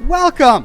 Welcome,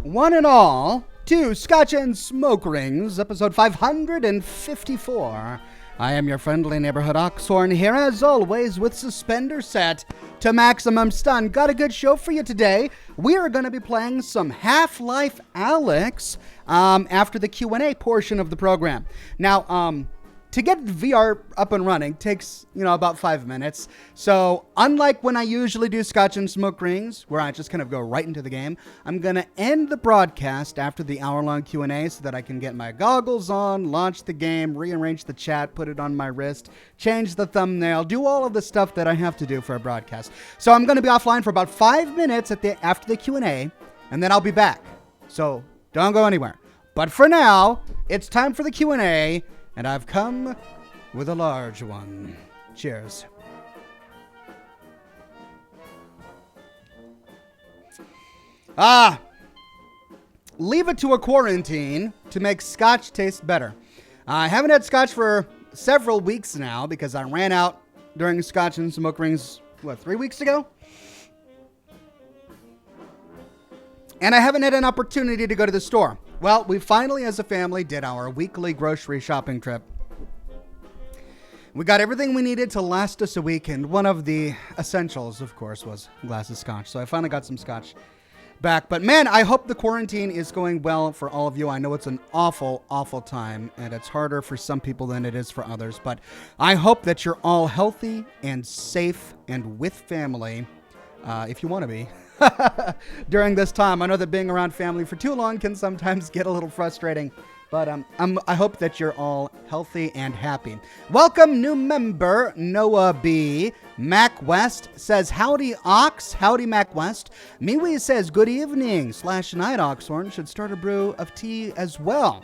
one and all, to Scotch and Smoke Rings, episode 554. I am your friendly neighborhood Oxhorn here, as always, with suspenders set to maximum stun. Got a good show for you today. We are going to be playing some Half-Life Alyx after the Q&A portion of the program. Now, to get the VR up and running takes, about 5 minutes. So unlike when I usually do Scotch and Smoke Rings, where I just kind of go right into the game, I'm going to end the broadcast after the hour-long Q&A so that I can get my goggles on, launch the game, rearrange the chat, put it on my wrist, change the thumbnail, do all of the stuff that I have to do for a broadcast. So I'm going to be offline for about 5 minutes after the Q&A, and then I'll be back. So don't go anywhere. But for now, it's time for the Q&A. And I've come with a large one. Cheers. Leave it to a quarantine to make Scotch taste better. I haven't had Scotch for several weeks now because I ran out during Scotch and Smoke Rings, 3 weeks ago? And I haven't had an opportunity to go to the store. Well, we finally, as a family, did our weekly grocery shopping trip. We got everything we needed to last us a week, and one of the essentials, of course, was a glass of Scotch. So I finally got some Scotch back. But man, I hope the quarantine is going well for all of you. I know it's an awful, awful time, and it's harder for some people than it is for others. But I hope that you're all healthy and safe and with family, if you want to be. During this time. I know that being around family for too long can sometimes get a little frustrating, but I hope that you're all healthy and happy. Welcome, new member, Noah B. Mac West says, howdy, Ox. Howdy, Mac West. Miwi says, good evening /night, Oxhorn. Should start a brew of tea as well.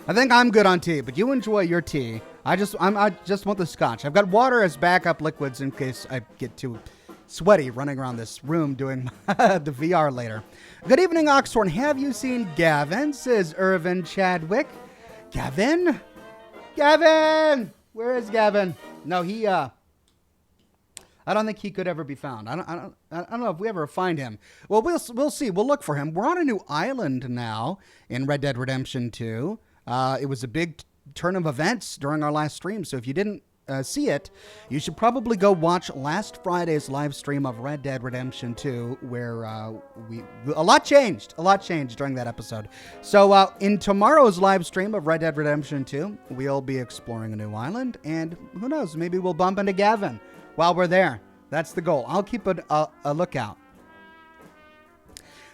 I think I'm good on tea, but you enjoy your tea. I just want the Scotch. I've got water as backup liquids in case I get too sweaty running around this room doing the VR later. Good evening, Oxhorn. Have you seen Gavin? Says Irvin Chadwick. Gavin? Where is Gavin? No, I don't think he could ever be found. I don't know if we ever find him. Well, we'll see. We'll look for him. We're on a new island now in Red Dead Redemption 2. It was a big turn of events during our last stream, so if you didn't see it, you should probably go watch last Friday's live stream of Red Dead Redemption 2, where a lot changed during that episode. So in tomorrow's live stream of Red Dead Redemption 2, we'll be exploring a new island, and who knows, maybe we'll bump into Gavin while we're there. That's the goal. I'll keep a lookout.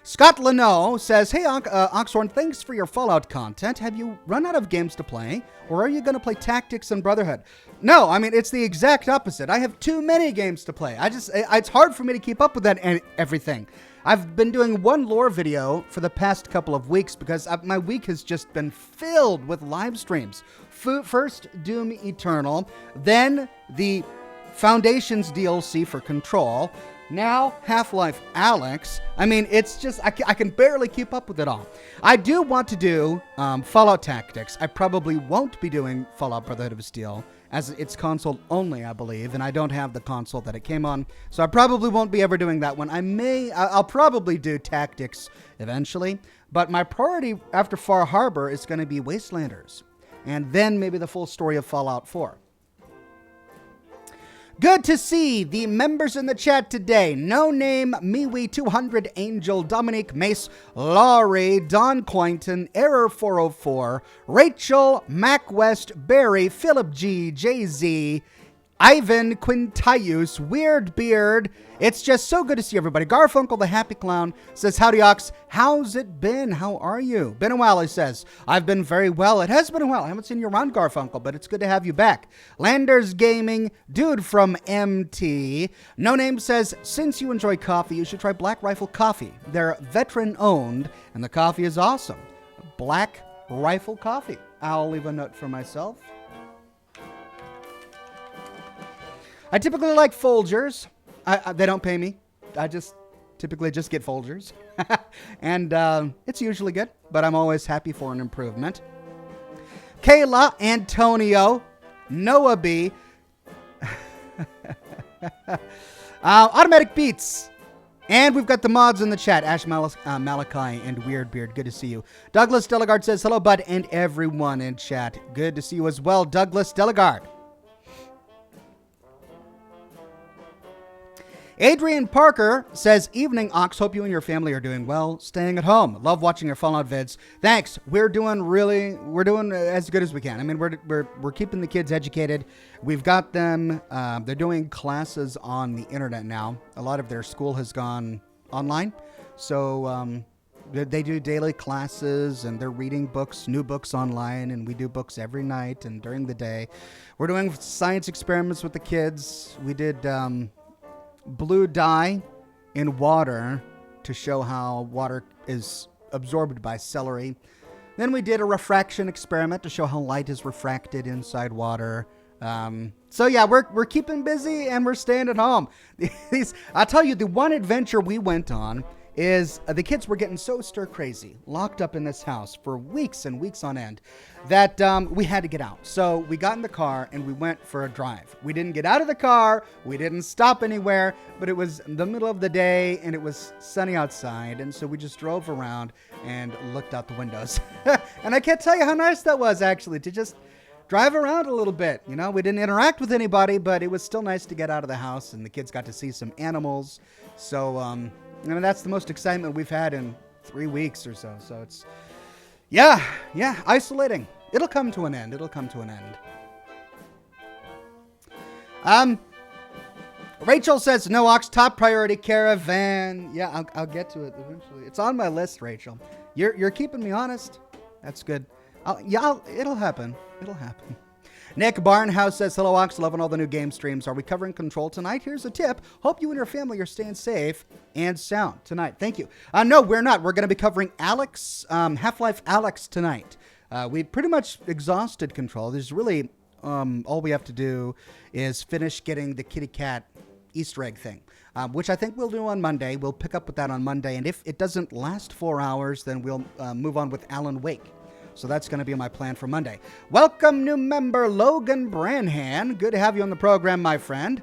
Scott Leno says, hey, Oxhorn, thanks for your Fallout content. Have you run out of games to play, or are you going to play Tactics and Brotherhood? No, I mean, it's the exact opposite. I have too many games to play. It's hard for me to keep up with that and everything. I've been doing one lore video for the past couple of weeks because my week has just been filled with live streams. First, Doom Eternal, then the Foundations DLC for Control, now Half-Life Alyx. I mean, it's just, I can barely keep up with it all. I do want to do Fallout Tactics. I probably won't be doing Fallout Brotherhood of Steel, as it's console only, I believe, and I don't have the console that it came on, so I probably won't be ever doing that one. I'll probably do Tactics eventually, but my priority after Far Harbor is going to be Wastelanders, and then maybe the full story of Fallout 4. Good to see the members in the chat today. No Name, Miwi 200, Angel, Dominique, Mace, Laurie, Don Cointon, Error 404, Rachel, Mac West, Barry, Philip G, Jay-Z, Ivan Quintius, Weird Beard. It's just so good to see everybody. Garfunkel the Happy Clown says, howdy, Ox. How's it been? How are you? Been a while, he says. I've been very well. It has been a while. I haven't seen you around, Garfunkel, but it's good to have you back. Landers Gaming, Dude from MT. No Name says, since you enjoy coffee, you should try Black Rifle Coffee. They're veteran-owned, and the coffee is awesome. Black Rifle Coffee. I'll leave a note for myself. I typically like Folgers. They don't pay me. I typically just get Folgers. And it's usually good, but I'm always happy for an improvement. Kayla, Antonio, Noah B. Automatic Beats. And we've got the mods in the chat. Ash Malachi and Weird Beard. Good to see you. Douglas Delegard says, hello, bud, and everyone in chat. Good to see you as well, Douglas Delegard. Adrian Parker says, evening, Ox. Hope you and your family are doing well. Staying at home. Love watching your Fallout vids. Thanks. We're doing as good as we can. I mean, we're keeping the kids educated. We've got them. They're doing classes on the internet now. A lot of their school has gone online. So they do daily classes and they're reading books, new books online. And we do books every night and during the day. We're doing science experiments with the kids. We did blue dye in water to show how water is absorbed by celery. Then we did a refraction experiment to show how light is refracted inside water. So yeah, we're keeping busy and we're staying at home. I'll tell you, the one adventure we went on is the kids were getting so stir crazy, locked up in this house for weeks and weeks on end, that we had to get out. So we got in the car and we went for a drive. We didn't get out of the car. We didn't stop anywhere, but it was the middle of the day and it was sunny outside. And so we just drove around and looked out the windows. And I can't tell you how nice that was, actually, to just drive around a little bit. You know, we didn't interact with anybody, but it was still nice to get out of the house and the kids got to see some animals. So, that's the most excitement we've had in 3 weeks or so. So it's, yeah, isolating. It'll come to an end. Rachel says, no, Ox, top priority caravan. Yeah, I'll get to it eventually. It's on my list, Rachel. You're keeping me honest. That's good. It'll happen. Nick Barnhouse says, hello, Ox, loving all the new game streams. Are we covering Control tonight? Here's a tip. Hope you and your family are staying safe and sound tonight. Thank you. No, we're not. We're going to be covering Alex, Half-Life Alex tonight. We pretty much exhausted Control. There's really, all we have to do is finish getting the kitty cat Easter egg thing, which I think we'll do on Monday. We'll pick up with that on Monday. And if it doesn't last 4 hours, then we'll move on with Alan Wake. So that's going to be my plan for Monday. Welcome, new member Logan Branhan. Good to have you on the program, my friend.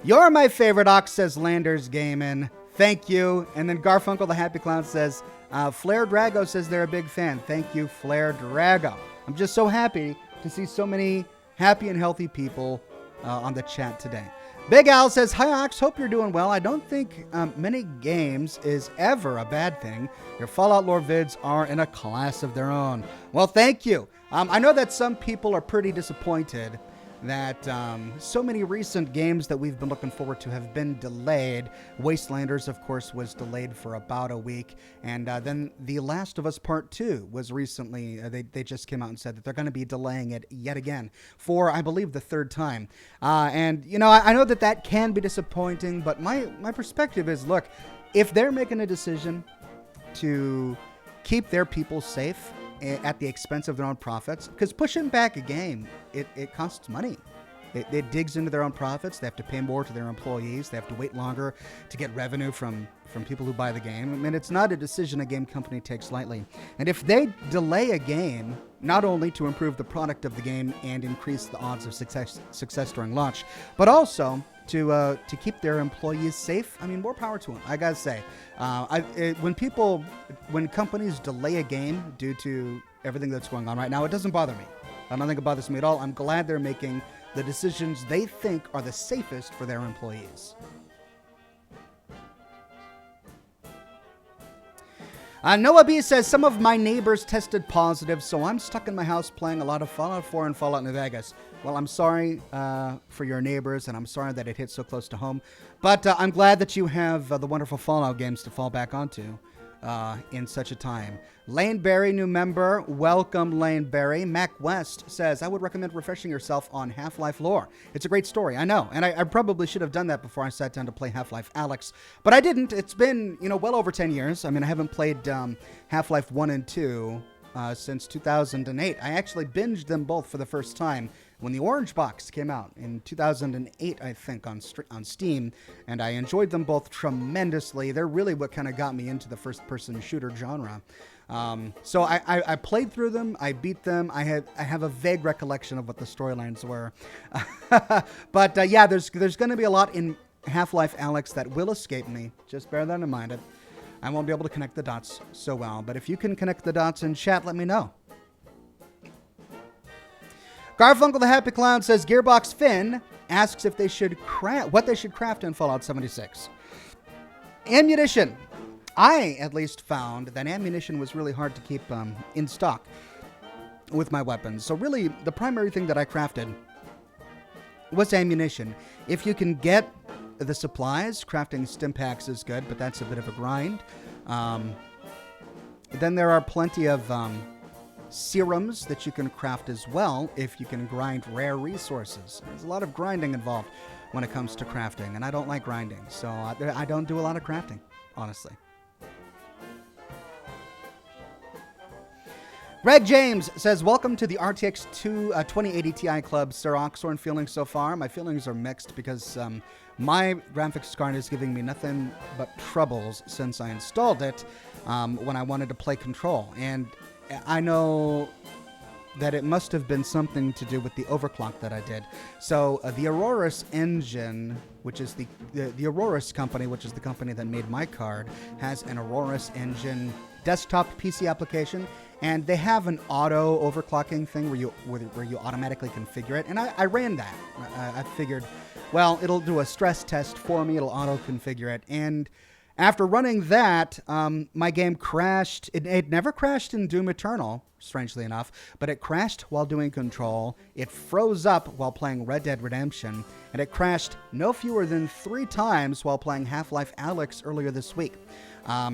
You're my favorite, Ox, says Landers Gaming. Thank you. And then Garfunkel the Happy Clown says, Flair Drago says they're a big fan. Thank you, Flair Drago. I'm just so happy to see so many happy and healthy people on the chat today. Big Al says, hi, Ox. Hope you're doing well. I don't think many games is ever a bad thing. Your Fallout lore vids are in a class of their own. Well, thank you. I know that some people are pretty disappointed that so many recent games that we've been looking forward to have been delayed. Wastelanders, of course, was delayed for about a week. And then The Last of Us Part 2 was recently, they just came out and said that they're going to be delaying it yet again for, I believe, the third time. And, I know that can be disappointing, but my perspective is, look, if they're making a decision to keep their people safe at the expense of their own profits, because pushing back a game, it costs money. It digs into their own profits. They have to pay more to their employees. They have to wait longer to get revenue from people who buy the game. I mean, it's not a decision a game company takes lightly. And if they delay a game, not only to improve the product of the game and increase the odds of success during launch, but also to keep their employees safe, I mean, more power to them. I gotta say, when companies delay a game due to everything that's going on right now, it doesn't bother me. I don't think it bothers me at all. I'm glad they're making the decisions they think are the safest for their employees. Noah B says, some of my neighbors tested positive, so I'm stuck in my house playing a lot of Fallout 4 and Fallout New Vegas. Well, I'm sorry for your neighbors, and I'm sorry that it hit so close to home. But I'm glad that you have the wonderful Fallout games to fall back onto in such a time. Lane Berry, new member. Welcome, Lane Berry. Mac West says, I would recommend refreshing yourself on Half-Life lore. It's a great story, I know. And I probably should have done that before I sat down to play Half-Life Alex. But I didn't. It's been, well over 10 years. I mean, I haven't played Half-Life 1 and 2 since 2008. I actually binged them both for the first time when the Orange Box came out in 2008, I think, on Steam, and I enjoyed them both tremendously. They're really what kind of got me into the first-person shooter genre. So I played through them, I beat them, I have a vague recollection of what the storylines were. But yeah, there's going to be a lot in Half-Life Alyx that will escape me. Just bear that in mind. I won't be able to connect the dots so well. But if you can connect the dots in chat, let me know. Garfunkel the Happy Clown says, Gearbox Finn asks if they should what they should craft in Fallout 76. Ammunition. I, at least, found that ammunition was really hard to keep in stock with my weapons. So really, the primary thing that I crafted was ammunition. If you can get the supplies, crafting stim packs is good, but that's a bit of a grind. Then there are plenty of serums that you can craft as well if you can grind rare resources. There's a lot of grinding involved when it comes to crafting, and I don't like grinding, so I don't do a lot of crafting, honestly. Greg James says, welcome to the RTX 2080 Ti Club. Sir Oxhorn, feeling so far? My feelings are mixed because my graphics card is giving me nothing but troubles since I installed it when I wanted to play Control. And I know that it must have been something to do with the overclock that I did. So the Aurorus engine, which is the Aurorus company, which is the company that made my card, has an Aurorus engine desktop PC application. And they have an auto overclocking thing where you automatically configure it. And I ran that. I figured, well, it'll do a stress test for me. It'll auto configure it. And after running that, my game crashed. It never crashed in Doom Eternal, strangely enough, but it crashed while doing Control. It froze up while playing Red Dead Redemption. And it crashed no fewer than 3 times while playing Half-Life Alyx earlier this week.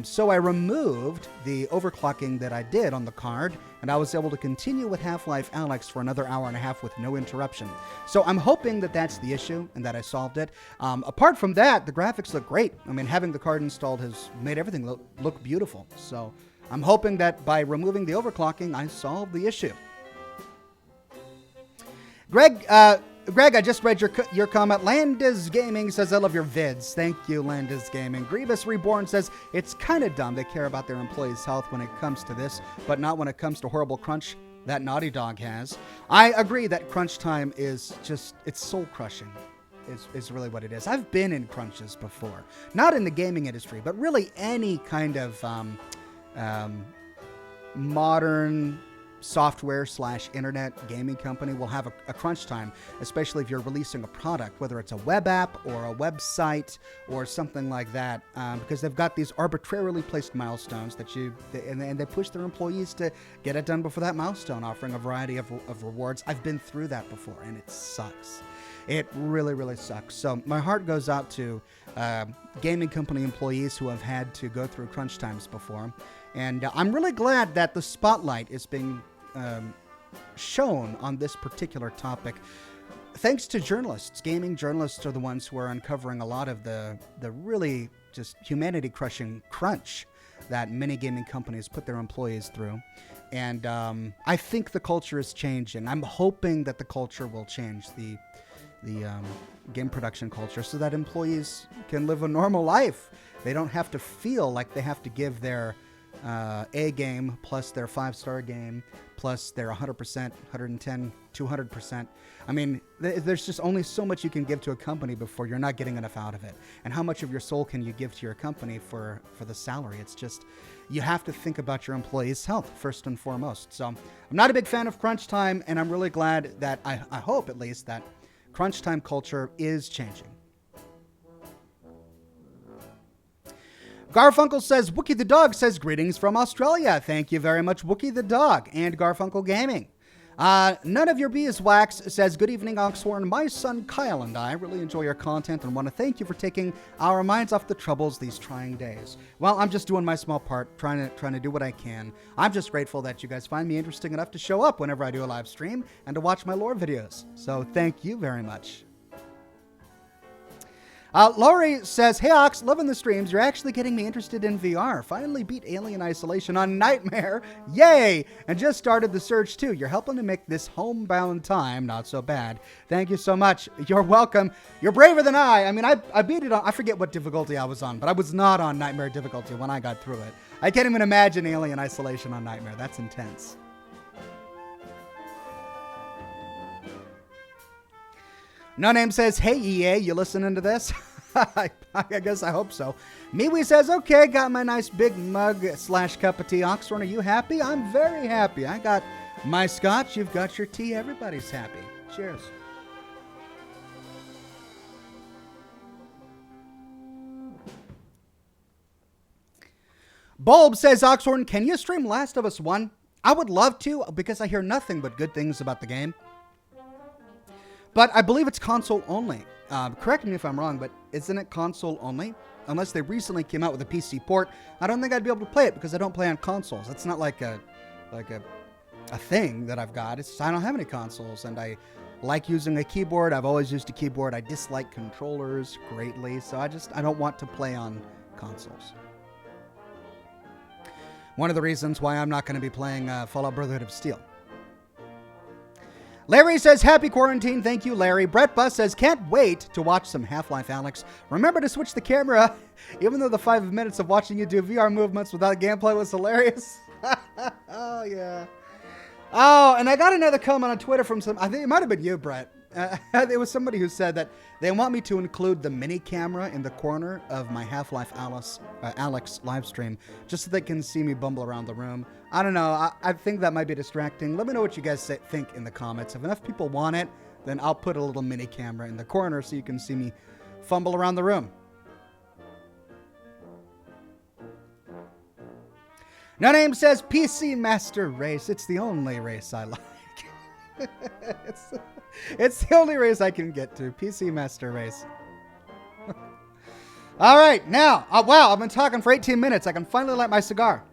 So I removed the overclocking that I did on the card, and I was able to continue with Half-Life Alyx for another hour and a half with no interruption. So I'm hoping that that's the issue and that I solved it. Apart from that, the graphics look great. I mean, having the card installed has made everything look beautiful. So I'm hoping that by removing the overclocking, I solved the issue. Greg, I just read your comment. Landis Gaming says, I love your vids. Thank you, Landis Gaming. Grievous Reborn says, it's kind of dumb they care about their employees' health when it comes to this, but not when it comes to horrible crunch that Naughty Dog has. I agree that crunch time is just, it's soul-crushing is really what it is. I've been in crunches before. Not in the gaming industry, but really any kind of modern software/internet gaming company will have a crunch time, especially if you're releasing a product, whether it's a web app or a website or something like that, because they've got these arbitrarily placed milestones and they push their employees to get it done before that milestone, offering a variety of rewards. I've been through that before, and it sucks. It really, really sucks. So my heart goes out to gaming company employees who have had to go through crunch times before. And I'm really glad that the spotlight is being shown on this particular topic. Thanks to journalists. Gaming journalists are the ones who are uncovering a lot of the really just humanity-crushing crunch that many gaming companies put their employees through. And I think the culture is changing. I'm hoping that the culture will change, the game production culture, so that employees can live a normal life. They don't have to feel like they have to give their A game plus their 5-star game plus their 100%, 110, 200%. I mean, there's just only so much you can give to a company before you're not getting enough out of it. And how much of your soul can you give to your company for the salary? It's just, you have to think about your employees' health first and foremost. So I'm not a big fan of crunch time, and I'm really glad that I hope at least that crunch time culture is changing. Garfunkel says, Wookie the Dog says, greetings from Australia. Thank you very much, Wookie the Dog and Garfunkel Gaming. None of your beeswax says, good evening, Oxhorn. My son Kyle and I really enjoy your content and want to thank you for taking our minds off the troubles these trying days. Well, I'm just doing my small part, trying to do what I can. I'm just grateful that you guys find me interesting enough to show up whenever I do a live stream and to watch my lore videos. So thank you very much. Laurie says, hey Ox, loving the streams. You're actually getting me interested in VR. Finally beat Alien Isolation on Nightmare. Yay! And just started the Surge too. You're helping to make this homebound time not so bad. Thank you so much. You're welcome. You're braver than I. I mean, I beat it on, I forget what difficulty I was on, but I was not on Nightmare difficulty when I got through it. I can't even imagine Alien Isolation on Nightmare. That's intense. No Name says, hey EA, you listening to this? I guess I hope so. Miwi says, okay, got my nice big mug / cup of tea. Oxhorn, are you happy? I'm very happy. I got my scotch. You've got your tea. Everybody's happy. Cheers. Bulb says, Oxhorn, can you stream Last of Us 1? I would love to, because I hear nothing but good things about the game. But I believe it's console only. Correct me if I'm wrong, but isn't it console only? Unless they recently came out with a PC port, I don't think I'd be able to play it because I don't play on consoles. It's not like a thing that I've got. It's I don't have any consoles, and I like using a keyboard. I've always used a keyboard. I dislike controllers greatly, so I don't want to play on consoles. One of the reasons why I'm not going to be playing Fallout Brotherhood of Steel. Larry says, happy quarantine. Thank you, Larry. Brett Buss says, can't wait to watch some Half-Life Alyx. Remember to switch the camera, even though the 5 minutes of watching you do VR movements without gameplay was hilarious. Oh, yeah. Oh, and I got another comment on Twitter from I think it might have been you, Brett. It was somebody who said that they want me to include the mini camera in the corner of my Half-Life Alyx live stream, just so they can see me bumble around the room. I don't know. I think that might be distracting. Let me know what you guys think in the comments. If enough people want it, then I'll put a little mini camera in the corner so you can see me fumble around the room. No Name says, PC Master Race. It's the only race I like. It's the only race I can get to. PC Master Race. All right, now, wow, I've been talking for 18 minutes. I can finally light my cigar.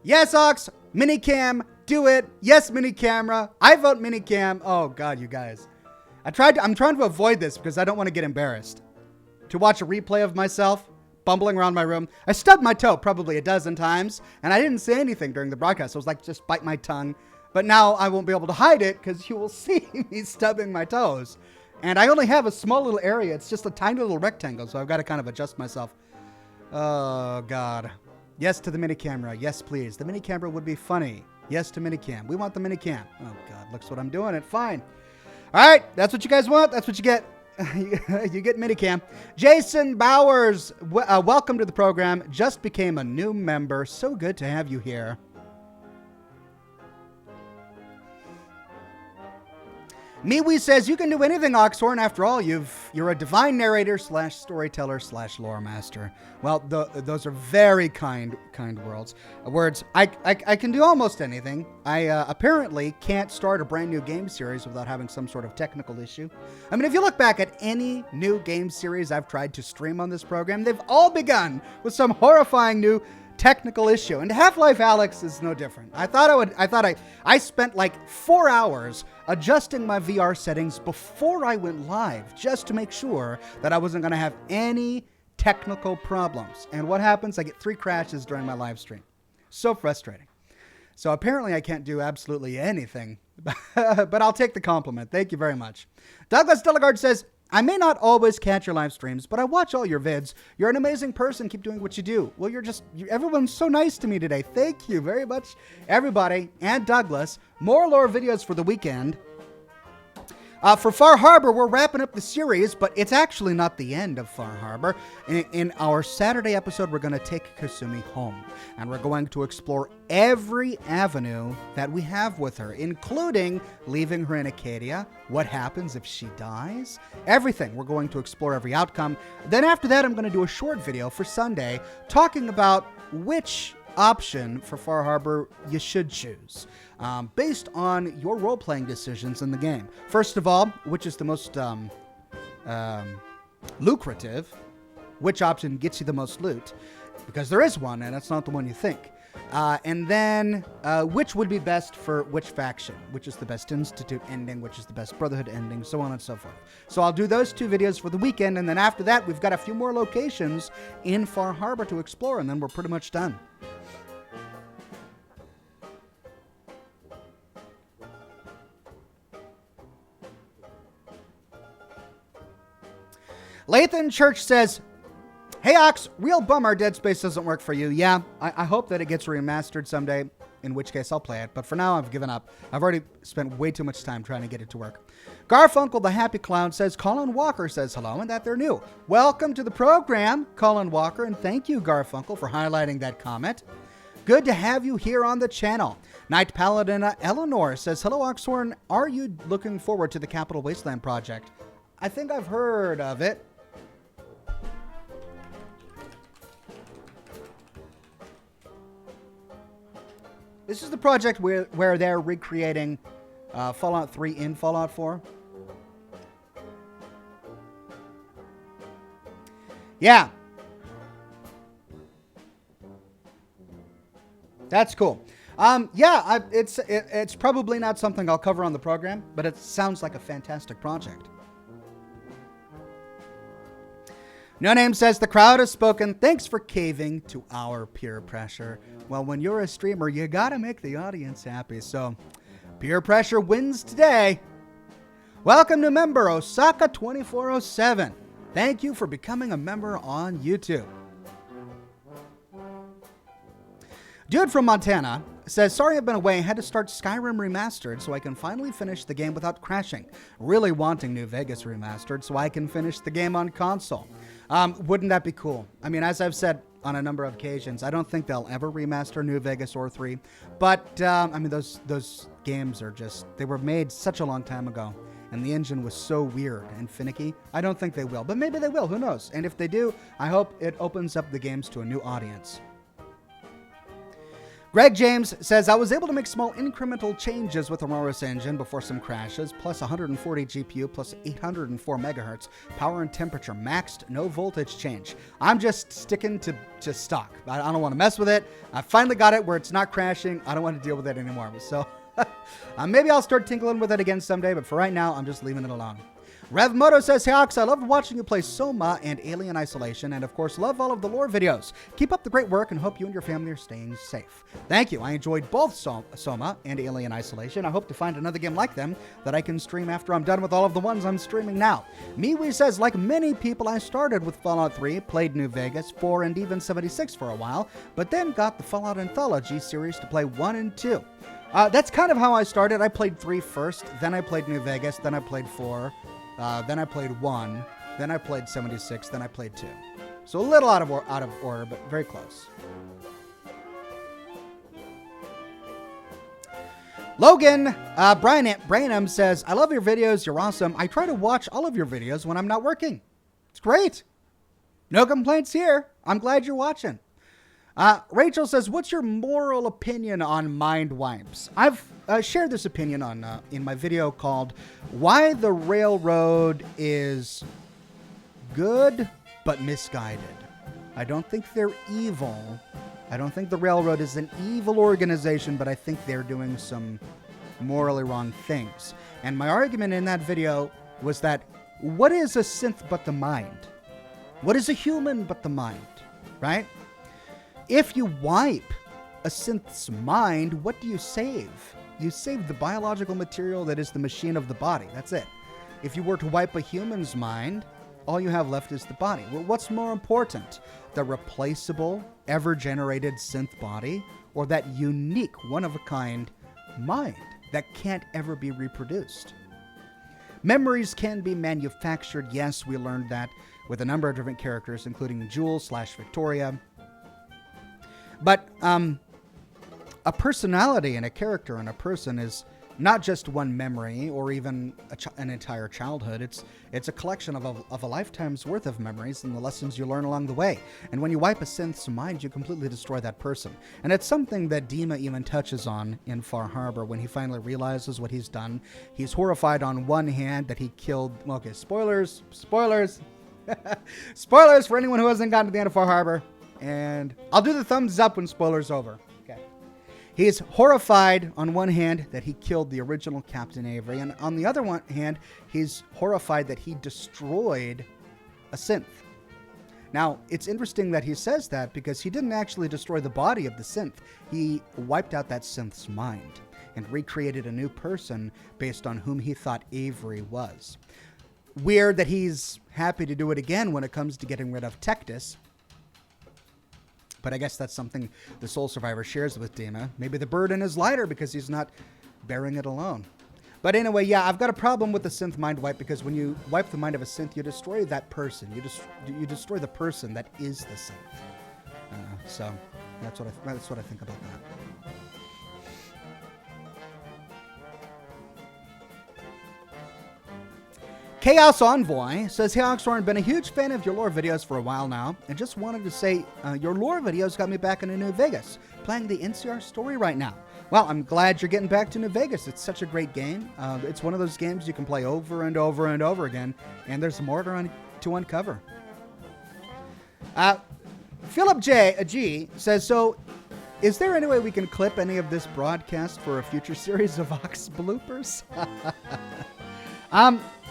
Yes, Ox, minicam, do it. Yes, mini camera. I vote minicam. Oh God, you guys. I'm trying to avoid this because I don't want to get embarrassed. To watch a replay of myself bumbling around my room. I stubbed my toe probably a dozen times, and I didn't say anything during the broadcast. I was like, just bite my tongue. But now I won't be able to hide it because you will see me stubbing my toes. And I only have a small little area. It's just a tiny little rectangle, so I've got to kind of adjust myself. Oh God. Yes to the mini camera. Yes, please. The mini camera would be funny. Yes to minicam. We want the minicam. Oh God, looks what I'm doing it. Fine. All right, that's what you guys want. That's what you get. You get minicam. Jason Bowers, welcome to the program. Just became a new member. So good to have you here. Miwi says, you can do anything, Oxhorn. After all, you're a divine narrator / storyteller / lore master. Well, those are very kind words. I can do almost anything. I apparently can't start a brand new game series without having some sort of technical issue. I mean, if you look back at any new game series I've tried to stream on this program, they've all begun with some horrifying new technical issue, and Half-Life Alyx is no different. I spent like 4 hours adjusting my VR settings before I went live just to make sure that I wasn't going to have any technical problems. And what happens? I get 3 crashes during my live stream. So frustrating. So apparently I can't do absolutely anything, but I'll take the compliment. Thank you very much. Douglas Delegard says, I may not always catch your live streams, but I watch all your vids. You're an amazing person. Keep doing what you do. Well, everyone's so nice to me today. Thank you very much, everybody, and Douglas. More lore videos for the weekend. For Far Harbor, we're wrapping up the series, but it's actually not the end of Far Harbor. In our Saturday episode, we're going to take Kasumi home, and we're going to explore every avenue that we have with her, including leaving her in Acadia, what happens if she dies, everything. We're going to explore every outcome. Then after that, I'm going to do a short video for Sunday talking about which option for Far Harbor you should choose based on your role-playing decisions in the game. First of all, which is the most lucrative, which option gets you the most loot, because there is one and it's not the one you think. And then which would be best for which faction, which is the best Institute ending, which is the best Brotherhood ending, so on and so forth. So I'll do those 2 videos for the weekend, and then after that, we've got a few more locations in Far Harbor to explore, and then we're pretty much done. Lathan Church says, hey, Ox, real bummer Dead Space doesn't work for you. Yeah, I hope that it gets remastered someday, in which case I'll play it. But for now, I've given up. I've already spent way too much time trying to get it to work. Garfunkel the Happy Clown says, Colin Walker says hello and that they're new. Welcome to the program, Colin Walker, and thank you, Garfunkel, for highlighting that comment. Good to have you here on the channel. Night Paladin Eleanor says, hello, Oxhorn. Are you looking forward to the Capital Wasteland project? I think I've heard of it. This is the project where they're recreating Fallout 3 in Fallout 4. Yeah. That's cool. Yeah, it's probably not something I'll cover on the program, but it sounds like a fantastic project. No Name says, the crowd has spoken. Thanks for caving to our peer pressure. Well, when you're a streamer, you gotta make the audience happy. So, peer pressure wins today. Welcome to member Osaka2407. Thank you for becoming a member on YouTube. Dude from Montana says, sorry I've been away. I had to start Skyrim Remastered so I can finally finish the game without crashing. Really wanting New Vegas Remastered so I can finish the game on console. Wouldn't that be cool? I mean, as I've said on a number of occasions, I don't think they'll ever remaster New Vegas or 3. But, I mean, those games are just, they were made such a long time ago. And the engine was so weird and finicky. I don't think they will, but maybe they will. Who knows? And if they do, I hope it opens up the games to a new audience. Greg James says, I was able to make small incremental changes with Aurora's engine before some crashes, plus 140 GPU, plus 804 megahertz, power and temperature maxed, no voltage change. I'm just sticking to stock. I don't want to mess with it. I finally got it where it's not crashing. I don't want to deal with it anymore. So maybe I'll start tinkling with it again someday, but for right now, I'm just leaving it alone. RevMoto says, hey Ox, I love watching you play Soma and Alien Isolation, and of course love all of the lore videos. Keep up the great work and hope you and your family are staying safe. Thank you. I enjoyed both Soma and Alien Isolation. I hope to find another game like them that I can stream after I'm done with all of the ones I'm streaming now. MeWe says, like many people, I started with Fallout 3, played New Vegas, 4, and even 76 for a while, but then got the Fallout Anthology series to play 1 and 2. That's kind of how I started. I played 3 first, then I played New Vegas, then I played 4. Then I played 1, then I played 76, then I played 2. So a little out of order, but very close. Logan Branham says, I love your videos, you're awesome. I try to watch all of your videos when I'm not working. It's great. No complaints here. I'm glad you're watching. Rachel says, what's your moral opinion on mind wipes? I've shared this opinion on in my video called Why the Railroad is Good but Misguided. I don't think they're evil. I don't think the railroad is an evil organization, but I think they're doing some morally wrong things. And my argument in that video was that what is a synth but the mind? What is a human but the mind, right? If you wipe a synth's mind, what do you save? You save the biological material that is the machine of the body. That's it. If you were to wipe a human's mind, all you have left is the body. Well, what's more important? The replaceable, ever-generated synth body, or that unique, one-of-a-kind mind that can't ever be reproduced? Memories can be manufactured. Yes, we learned that with a number of different characters, including Jules/Victoria. But a personality and a character and a person is not just one memory or even an entire childhood. It's a collection of a lifetime's worth of memories and the lessons you learn along the way. And when you wipe a synth's mind, you completely destroy that person. And it's something that Dima even touches on in Far Harbor when he finally realizes what he's done. He's horrified on one hand that he killed... Okay, spoilers. Spoilers for anyone who hasn't gotten to the end of Far Harbor. And I'll do the thumbs up when spoilers over. Okay. He's horrified on one hand that he killed the original Captain Avery, and on the other hand, he's horrified that he destroyed a synth. Now, it's interesting that he says that because he didn't actually destroy the body of the synth. He wiped out that synth's mind and recreated a new person based on whom he thought Avery was. weird that he's happy to do it again when it comes to getting rid of Tectus. But I guess that's something the Soul Survivor shares with Dima. Maybe the burden is lighter because he's not bearing it alone. But anyway, yeah, I've got a problem with the synth mind wipe because when you wipe the mind of a synth, you destroy that person. You destroy the person that is the synth. So that's what I think about that. Chaos Envoy says, "Hey Oxhorn, been a huge fan of your lore videos for a while now, and just wanted to say your lore videos got me back into New Vegas, playing the NCR story right now. Well, I'm glad you're getting back to New Vegas. It's such a great game. It's one of those games you can play over and over and over again, and there's more to uncover." Philip G says, "So, is there any way we can clip any of this broadcast for a future series of Ox bloopers?"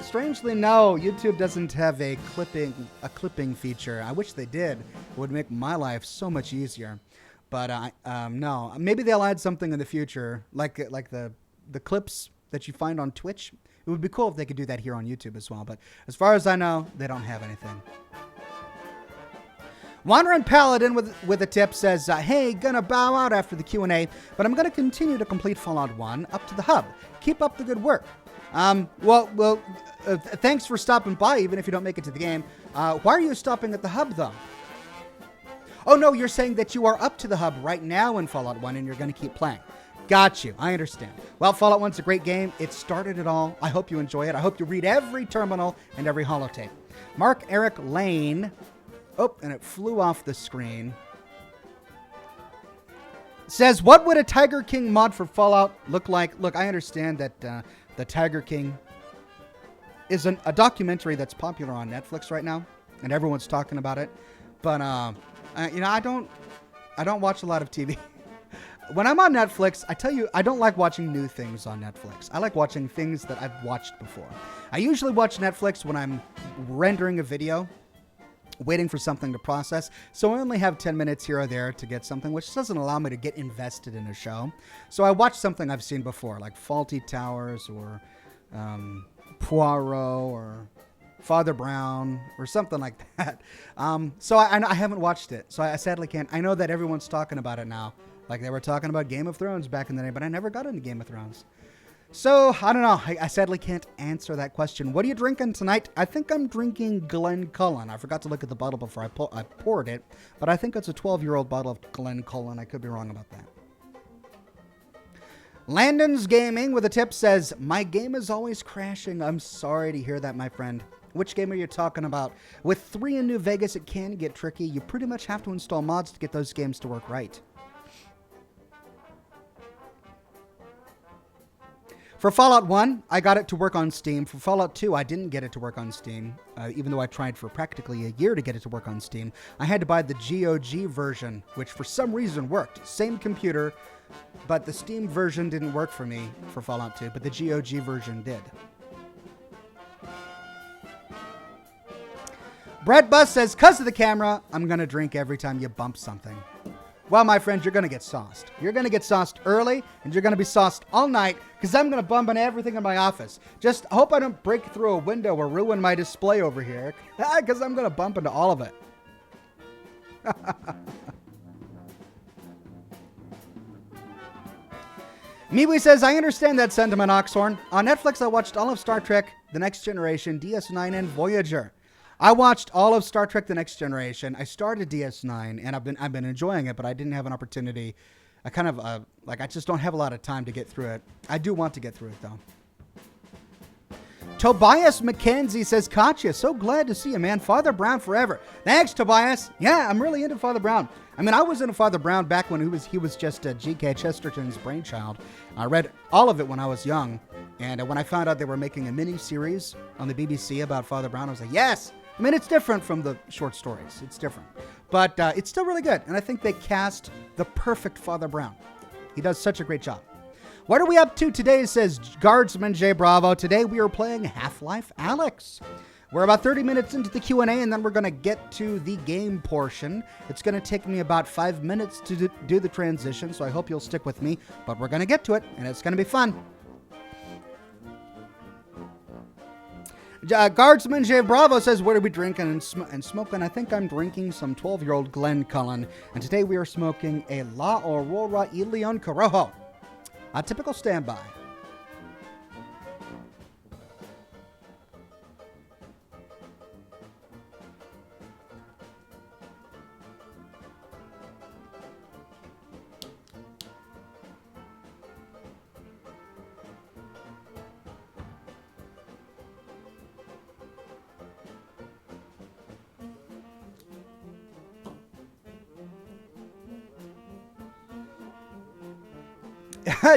Strangely, no. YouTube doesn't have a clipping feature. I wish they did. It would make my life so much easier. But no. Maybe they'll add something in the future, like the clips that you find on Twitch. It would be cool if they could do that here on YouTube as well. But as far as I know, they don't have anything. Wandering Paladin with a tip says, "Hey, gonna bow out after the Q&A, but I'm gonna continue to complete Fallout 1 up to the hub. Keep up the good work." Thanks for stopping by, even if you don't make it to the game. Why are you stopping at the hub, though? Oh, no, you're saying that you are up to the hub right now in Fallout 1 and you're going to keep playing. Got you. I understand. Well, Fallout 1's a great game. It started it all. I hope you enjoy it. I hope you read every terminal and every holotape. Mark Eric Lane. Oh, and it flew off the screen. Says, "What would a Tiger King mod for Fallout look like?" Look, I understand that the Tiger King is a documentary that's popular on Netflix right now, and everyone's talking about it. But I don't watch a lot of TV. When I'm on Netflix, I tell you, I don't like watching new things on Netflix. I like watching things that I've watched before. I usually watch Netflix when I'm rendering a video, waiting for something to process. So I only have 10 minutes here or there to get something, which doesn't allow me to get invested in a show. So I watch something I've seen before, like Faulty Towers or Poirot or Father Brown or something like that. So I haven't watched it. So I sadly can't. I know that everyone's talking about it now. Like they were talking about Game of Thrones back in the day, but I never got into Game of Thrones. So, I don't know. I sadly can't answer that question. What are you drinking tonight? I think I'm drinking Glencullen. I forgot to look at the bottle before I poured it, but I think it's a 12-year-old bottle of Glencullen. I could be wrong about that. Landon's Gaming with a tip says, "My game is always crashing. I'm sorry to hear that, my friend." Which game are you talking about? With 3 in New Vegas, it can get tricky. You pretty much have to install mods to get those games to work right. For Fallout 1, I got it to work on Steam. For Fallout 2, I didn't get it to work on Steam, even though I tried for practically a year to get it to work on Steam. I had to buy the GOG version, which for some reason worked. Same computer, but the Steam version didn't work for me for Fallout 2, but the GOG version did. Brett Bus says, "'Cause of the camera, I'm going to drink every time you bump something." Well, my friend, you're going to get sauced. You're going to get sauced early, and you're going to be sauced all night, because I'm going to bump into everything in my office. Just hope I don't break through a window or ruin my display over here, because I'm going to bump into all of it. Miwi says, "I understand that sentiment, Oxhorn. On Netflix, I watched all of Star Trek, The Next Generation, DS9, and Voyager. I watched all of Star Trek: The Next Generation. I started DS9, and I've been enjoying it, but I didn't have an opportunity. I kind of I just don't have a lot of time to get through it. I do want to get through it though." Tobias McKenzie says, "Katya, so glad to see you, man. Father Brown forever." Thanks, Tobias. Yeah, I'm really into Father Brown. I mean, I was into Father Brown back when he was just G.K. Chesterton's brainchild. I read all of it when I was young, and when I found out they were making a mini-series on the BBC about Father Brown, I was like, yes! I mean, it's different from the short stories. It's different. But it's still really good, and I think they cast the perfect Father Brown. He does such a great job. What are we up to today, says Guardsman J. Bravo. Today we are playing Half-Life Alyx. We're about 30 minutes into the Q&A, and then we're going to get to the game portion. It's going to take me about 5 minutes to do the transition, so I hope you'll stick with me. But we're going to get to it, and it's going to be fun. Guardsman J. Bravo says, what are we drinking and smoking? I think I'm drinking some 12-year-old Glencullen. And today we are smoking a La Aurora y Leon Corojo. A typical standby.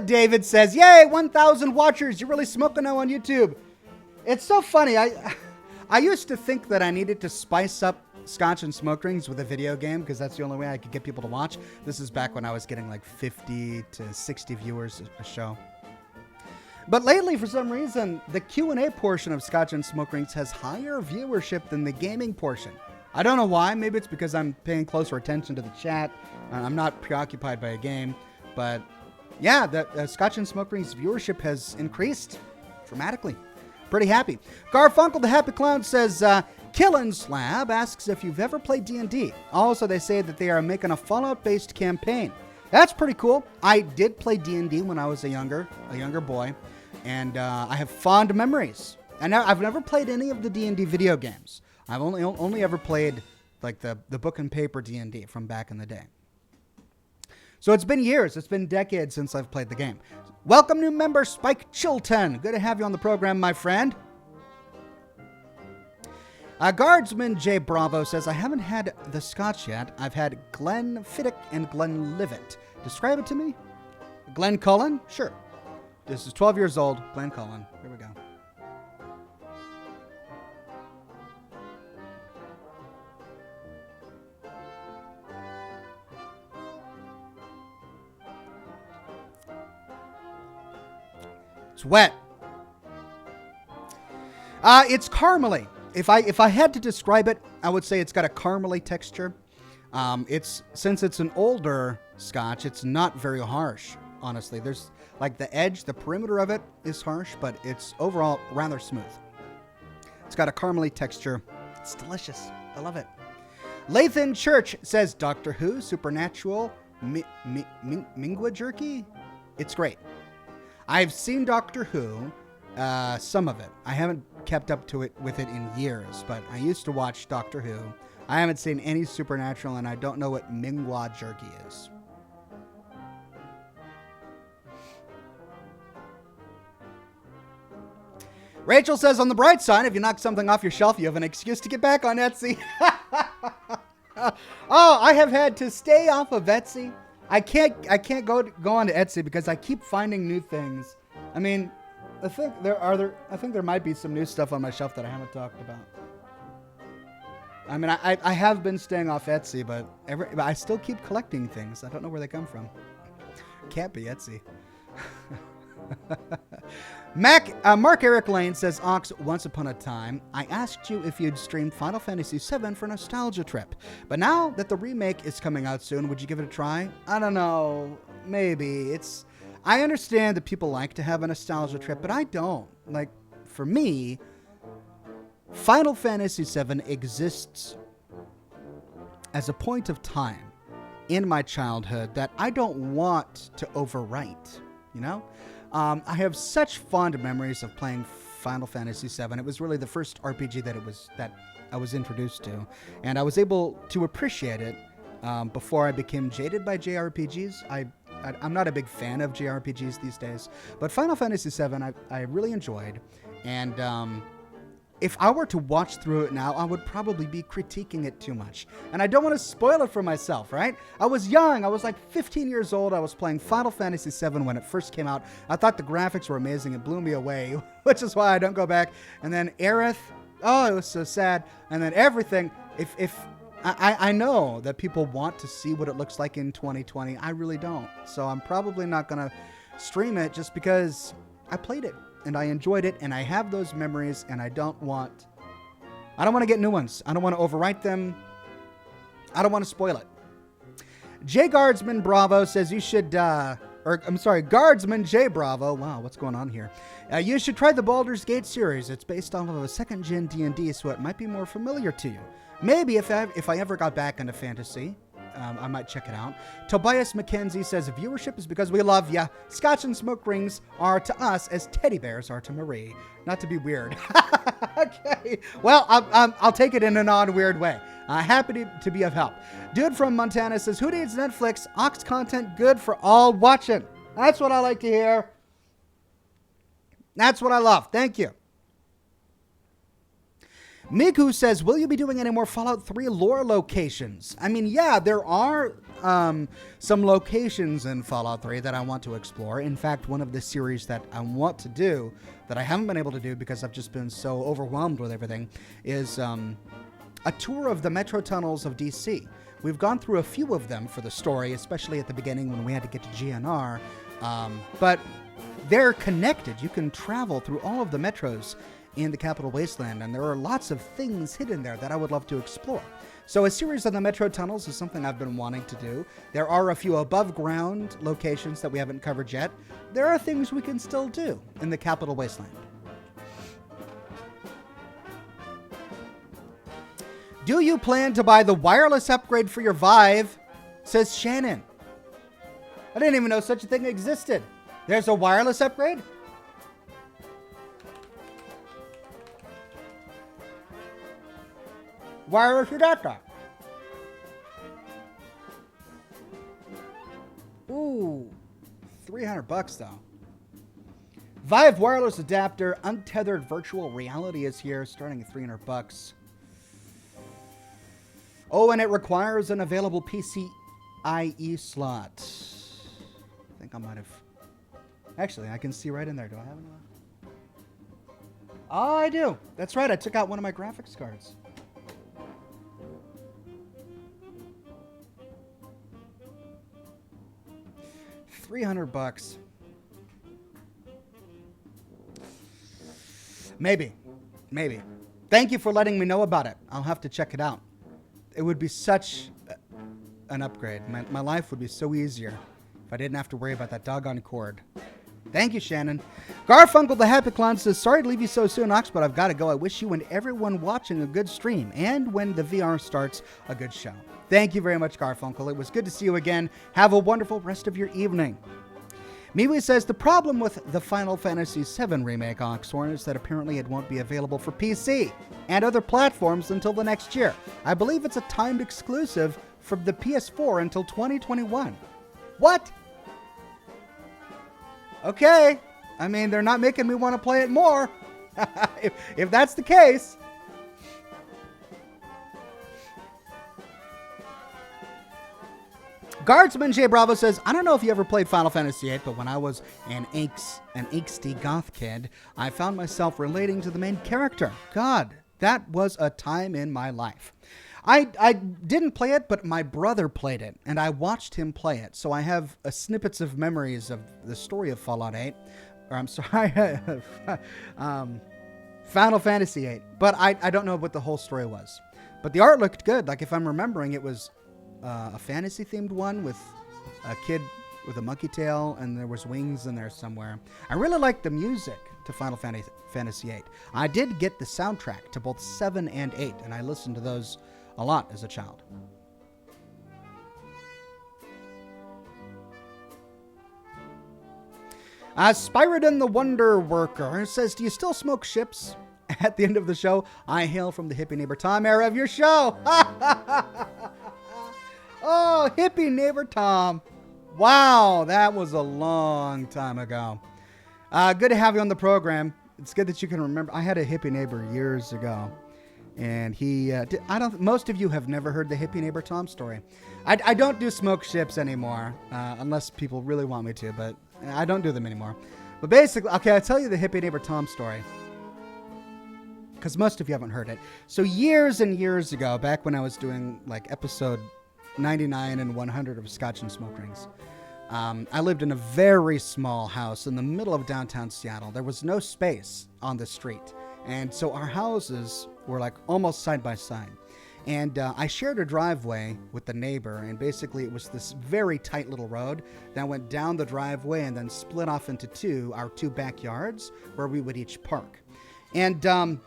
David says, yay, 1,000 watchers. You're really smoking now on YouTube. It's so funny. I used to think that I needed to spice up Scotch and Smoke Rings with a video game because that's the only way I could get people to watch. This is back when I was getting like 50 to 60 viewers a show. But lately, for some reason, the Q&A portion of Scotch and Smoke Rings has higher viewership than the gaming portion. I don't know why. Maybe it's because I'm paying closer attention to the chat. I'm not preoccupied by a game. But yeah, the Scotch and Smoke Rings viewership has increased dramatically. Pretty happy. Garfunkel the Happy Clown says, Killin' Slab asks if you've ever played D&D. Also, they say that they are making a Fallout-based campaign. That's pretty cool. I did play D&D when I was a younger boy, and I have fond memories. And I've never played any of the D&D video games. I've only ever played like the book and paper D&D from back in the day. So it's been years, it's been decades since I've played the game. Welcome new member Spike Chilton. Good to have you on the program, my friend. Guardsman J. Bravo says, I haven't had the Scotch yet. I've had Glenfiddich and Glenlivet. Describe it to me. Glencullen? Sure. This is 12 years old. Glencullen. Here we go. It's wet. It's caramely. If I had to describe it, I would say it's got a caramely texture. Since it's an older Scotch, it's not very harsh, honestly. There's like the edge, the perimeter of it is harsh, but it's overall rather smooth. It's got a caramely texture. It's delicious. I love it. Lathan Church says, Doctor Who, Supernatural, Mingua Jerky. It's great. I've seen Doctor Who, some of it. I haven't kept up to it with it in years, but I used to watch Doctor Who. I haven't seen any Supernatural, and I don't know what Mingua Jerky is. Rachel says, on the bright side, if you knock something off your shelf, you have an excuse to get back on Etsy. Oh, I have had to stay off of Etsy. I can't go on to Etsy because I keep finding new things. I mean, I think there might be some new stuff on my shelf that I haven't talked about. I mean, I have been staying off Etsy, but I still keep collecting things. I don't know where they come from. Can't be Etsy. Mark Eric Lane says, Ox, once upon a time, I asked you if you'd stream Final Fantasy VII for nostalgia trip. But now that the remake is coming out soon, would you give it a try? I don't know. Maybe. I understand that people like to have a nostalgia trip, but I don't. Like, for me, Final Fantasy VII exists as a point of time in my childhood that I don't want to overwrite, you know? I have such fond memories of playing Final Fantasy VII. It was really the first RPG that I was introduced to, and I was able to appreciate it before I became jaded by JRPGs. I'm not a big fan of JRPGs these days, but Final Fantasy VII I really enjoyed, and if I were to watch through it now, I would probably be critiquing it too much. And I don't want to spoil it for myself, right? I was young. I was like 15 years old. I was playing Final Fantasy VII when it first came out. I thought the graphics were amazing. It blew me away, which is why I don't go back. And then Aerith, oh, it was so sad. And then everything. If I know that people want to see what it looks like in 2020. I really don't. So I'm probably not going to stream it just because I played it. And I enjoyed it, and I have those memories, and I don't want to get new ones. I don't want to overwrite them. I don't want to spoil it. J. Guardsman Bravo says you should, Guardsman J Bravo. Wow, what's going on here? You should try the Baldur's Gate series. It's based off of a second-gen D&D, so it might be more familiar to you. Maybe if I ever got back into fantasy, I might check it out. Tobias McKenzie says, viewership is because we love ya. Scotch and smoke rings are to us as teddy bears are to Marie. Not to be weird. Okay. Well, I'll take it in a non-weird way. Happy to be of help. Dude from Montana says, who needs Netflix? Ox content good for all watching. That's what I like to hear. That's what I love. Thank you. Miku says, will you be doing any more Fallout 3 lore locations? I mean, yeah, there are some locations in Fallout 3 that I want to explore. In fact, one of the series that I want to do that I haven't been able to do because I've just been so overwhelmed with everything is a tour of the metro tunnels of DC. We've gone through a few of them for the story, especially at the beginning when we had to get to GNR. But they're connected. You can travel through all of the metros in the Capital Wasteland, and there are lots of things hidden there that I would love to explore. So a series of the metro tunnels is something I've been wanting to do. There are a few above ground locations that we haven't covered yet. There are things we can still do in the Capital Wasteland. Do you plan to buy the wireless upgrade for your Vive? Says Shannon. I didn't even know such a thing existed. There's a wireless upgrade? Wireless adapter. Ooh, $300 though. Vive wireless adapter, untethered virtual reality is here, starting at $300. Oh, and it requires an available PCIe slot. I think I might have. Actually, I can see right in there. Do I have it? Oh, I do. That's right. I took out one of my graphics cards. $300. Maybe. Thank you for letting me know about it. I'll have to check it out. It would be such an upgrade. My life would be so easier if I didn't have to worry about that doggone cord. Thank you, Shannon. Garfunkel the Happy Clown says, sorry to leave you so soon, Ox, but I've got to go. I wish you and everyone watching a good stream, and when the VR starts, a good show. Thank you very much, Garfunkel. It was good to see you again. Have a wonderful rest of your evening. Miwi says, the problem with the Final Fantasy VII Remake, Oxhorn, is that apparently it won't be available for PC and other platforms until the next year. I believe it's a timed exclusive from the PS4 until 2021. What? Okay. I mean, they're not making me want to play it more. if that's the case. Guardsman J Bravo says, I don't know if you ever played Final Fantasy VIII, but when I was an angsty goth kid, I found myself relating to the main character. God, that was a time in my life. I didn't play it, but my brother played it, and I watched him play it. So I have snippets of memories of the story of Fallout 8. Or I'm sorry, Final Fantasy VIII. But I don't know what the whole story was. But the art looked good. Like, if I'm remembering, it was a fantasy-themed one with a kid with a monkey tail, and there was wings in there somewhere. I really liked the music to Final Fantasy VIII. I did get the soundtrack to both 7 and 8, and I listened to those a lot as a child. Spyridon the Wonder Worker says, do you still smoke ships? At the end of the show, I hail from the Hippie Neighbor Tom era of your show. Oh, Hippie Neighbor Tom. Wow, that was a long time ago. Good to have you on the program. It's good that you can remember. I had a hippie neighbor years ago, and he most of you have never heard the Hippie Neighbor Tom story. I don't do smoke ships anymore, unless people really want me to, but I don't do them anymore. But basically, okay, I'll tell you the Hippie Neighbor Tom story, because most of you haven't heard it. So years and years ago, back when I was doing like episode 99 and 100 of Scotch and Smoke Rings, I lived in a very small house in the middle of downtown Seattle. There was no space on the street, and so our houses were like almost side by side. And I shared a driveway with the neighbor, and basically it was this very tight little road that went down the driveway and then split off into our two backyards where we would each park. And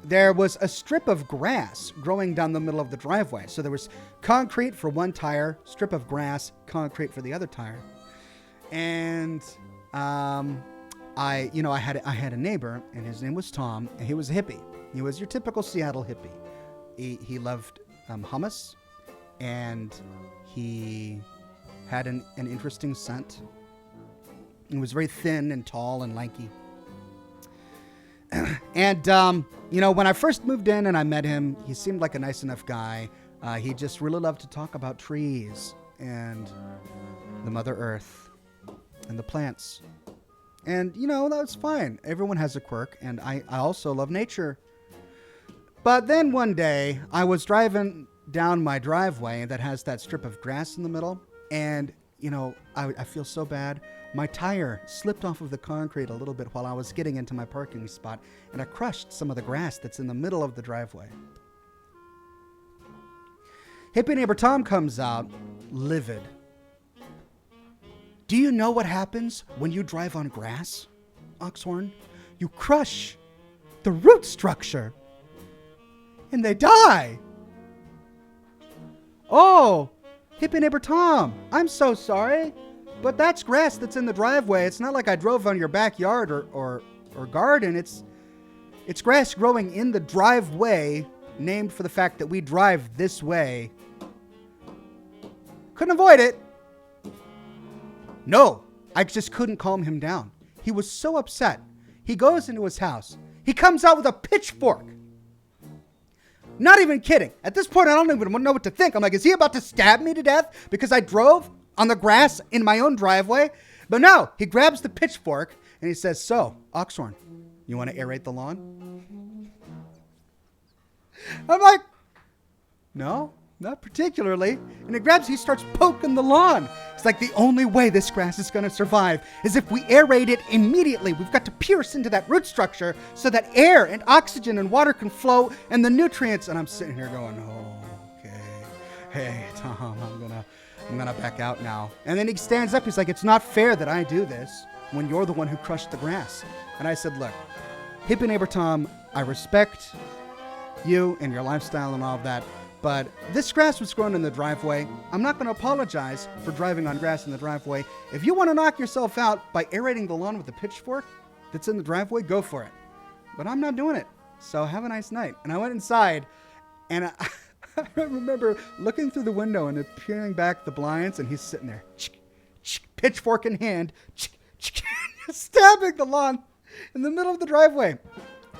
there was a strip of grass growing down the middle of the driveway. So there was concrete for one tire, strip of grass, concrete for the other tire. And I had a neighbor, and his name was Tom, and he was a hippie. He was your typical Seattle hippie. He loved hummus, and he had an interesting scent. He was very thin and tall and lanky. And, when I first moved in and I met him, he seemed like a nice enough guy. He just really loved to talk about trees and the Mother Earth and the plants. And, that was fine. Everyone has a quirk, and I also love nature. But then one day, I was driving down my driveway that has that strip of grass in the middle, and, I feel so bad. My tire slipped off of the concrete a little bit while I was getting into my parking spot, and I crushed some of the grass that's in the middle of the driveway. Hippie neighbor Tom comes out, livid. Do you know what happens when you drive on grass, Oxhorn? You crush the root structure, and they die. Oh, hippie neighbor Tom, I'm so sorry. But that's grass that's in the driveway. It's not like I drove on your backyard or garden. It's grass growing in the driveway, named for the fact that we drive this way. Couldn't avoid it. No, I just couldn't calm him down. He was so upset. He goes into his house. He comes out with a pitchfork. Not even kidding. At this point, I don't even know what to think. I'm like, is he about to stab me to death because I drove on the grass in my own driveway? But no, he grabs the pitchfork and he says, so, Oxhorn, you want to aerate the lawn? I'm like, no, not particularly. And he starts poking the lawn. It's like the only way this grass is going to survive is if we aerate it immediately. We've got to pierce into that root structure so that air and oxygen and water can flow and the nutrients. And I'm sitting here going, oh, okay. Hey, Tom, I'm gonna back out now. And then he stands up. He's like, it's not fair that I do this when you're the one who crushed the grass. And I said, look, hippie neighbor Tom, I respect you and your lifestyle and all of that, but this grass was grown in the driveway. I'm not going to apologize for driving on grass in the driveway. If you want to knock yourself out by aerating the lawn with a pitchfork that's in the driveway, go for it. But I'm not doing it. So have a nice night. And I went inside, and I remember looking through the window and peering back the blinds, and he's sitting there, pitchfork in hand, stabbing the lawn in the middle of the driveway.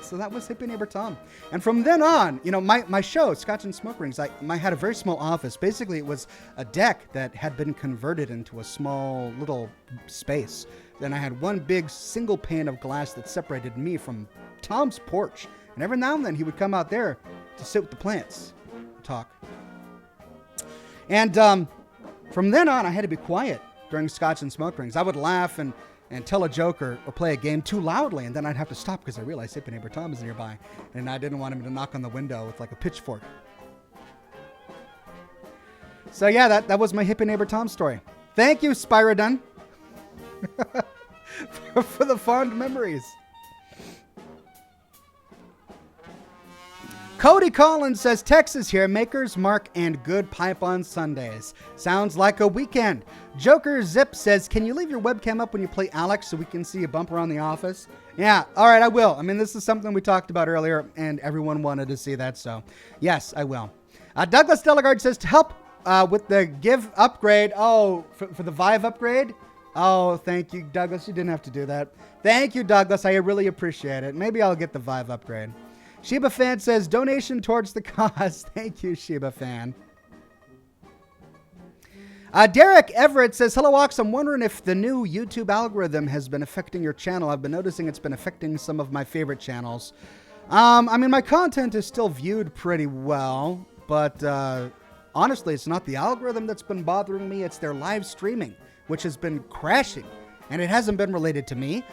So that was hippie neighbor Tom. And from then on, my show, Scotch and Smoke Rings, I had a very small office. Basically, it was a deck that had been converted into a small little space. Then I had one big single pane of glass that separated me from Tom's porch. And every now and then he would come out there to sit with the plants. Talk. And from then on, I had to be quiet during Scotch and Smoke Rings. I would laugh and tell a joke or play a game too loudly, and then I'd have to stop because I realized hippie neighbor Tom is nearby, and I didn't want him to knock on the window with like a pitchfork. So yeah, that was my hippie neighbor Tom story. Thank you, Spyrodon, for the fond memories. Cody Collins says, Texas here, Maker's Mark and good pipe on Sundays. Sounds like a weekend. Joker Zip says, can you leave your webcam up when you play Alex so we can see a bump around the office? Yeah, all right, I will. I mean, this is something we talked about earlier, and everyone wanted to see that, so yes, I will. Douglas Delegard says, to help with the Give upgrade. Oh, for the Vive upgrade? Oh, thank you, Douglas. You didn't have to do that. Thank you, Douglas. I really appreciate it. Maybe I'll get the Vive upgrade. Sheba Fan says, donation towards the cause. Thank you, Sheba Fan. Derek Everett says, hello, Ox. I'm wondering if the new YouTube algorithm has been affecting your channel. I've been noticing it's been affecting some of my favorite channels. I mean, my content is still viewed pretty well, but honestly, it's not the algorithm that's been bothering me. It's their live streaming, which has been crashing, and it hasn't been related to me.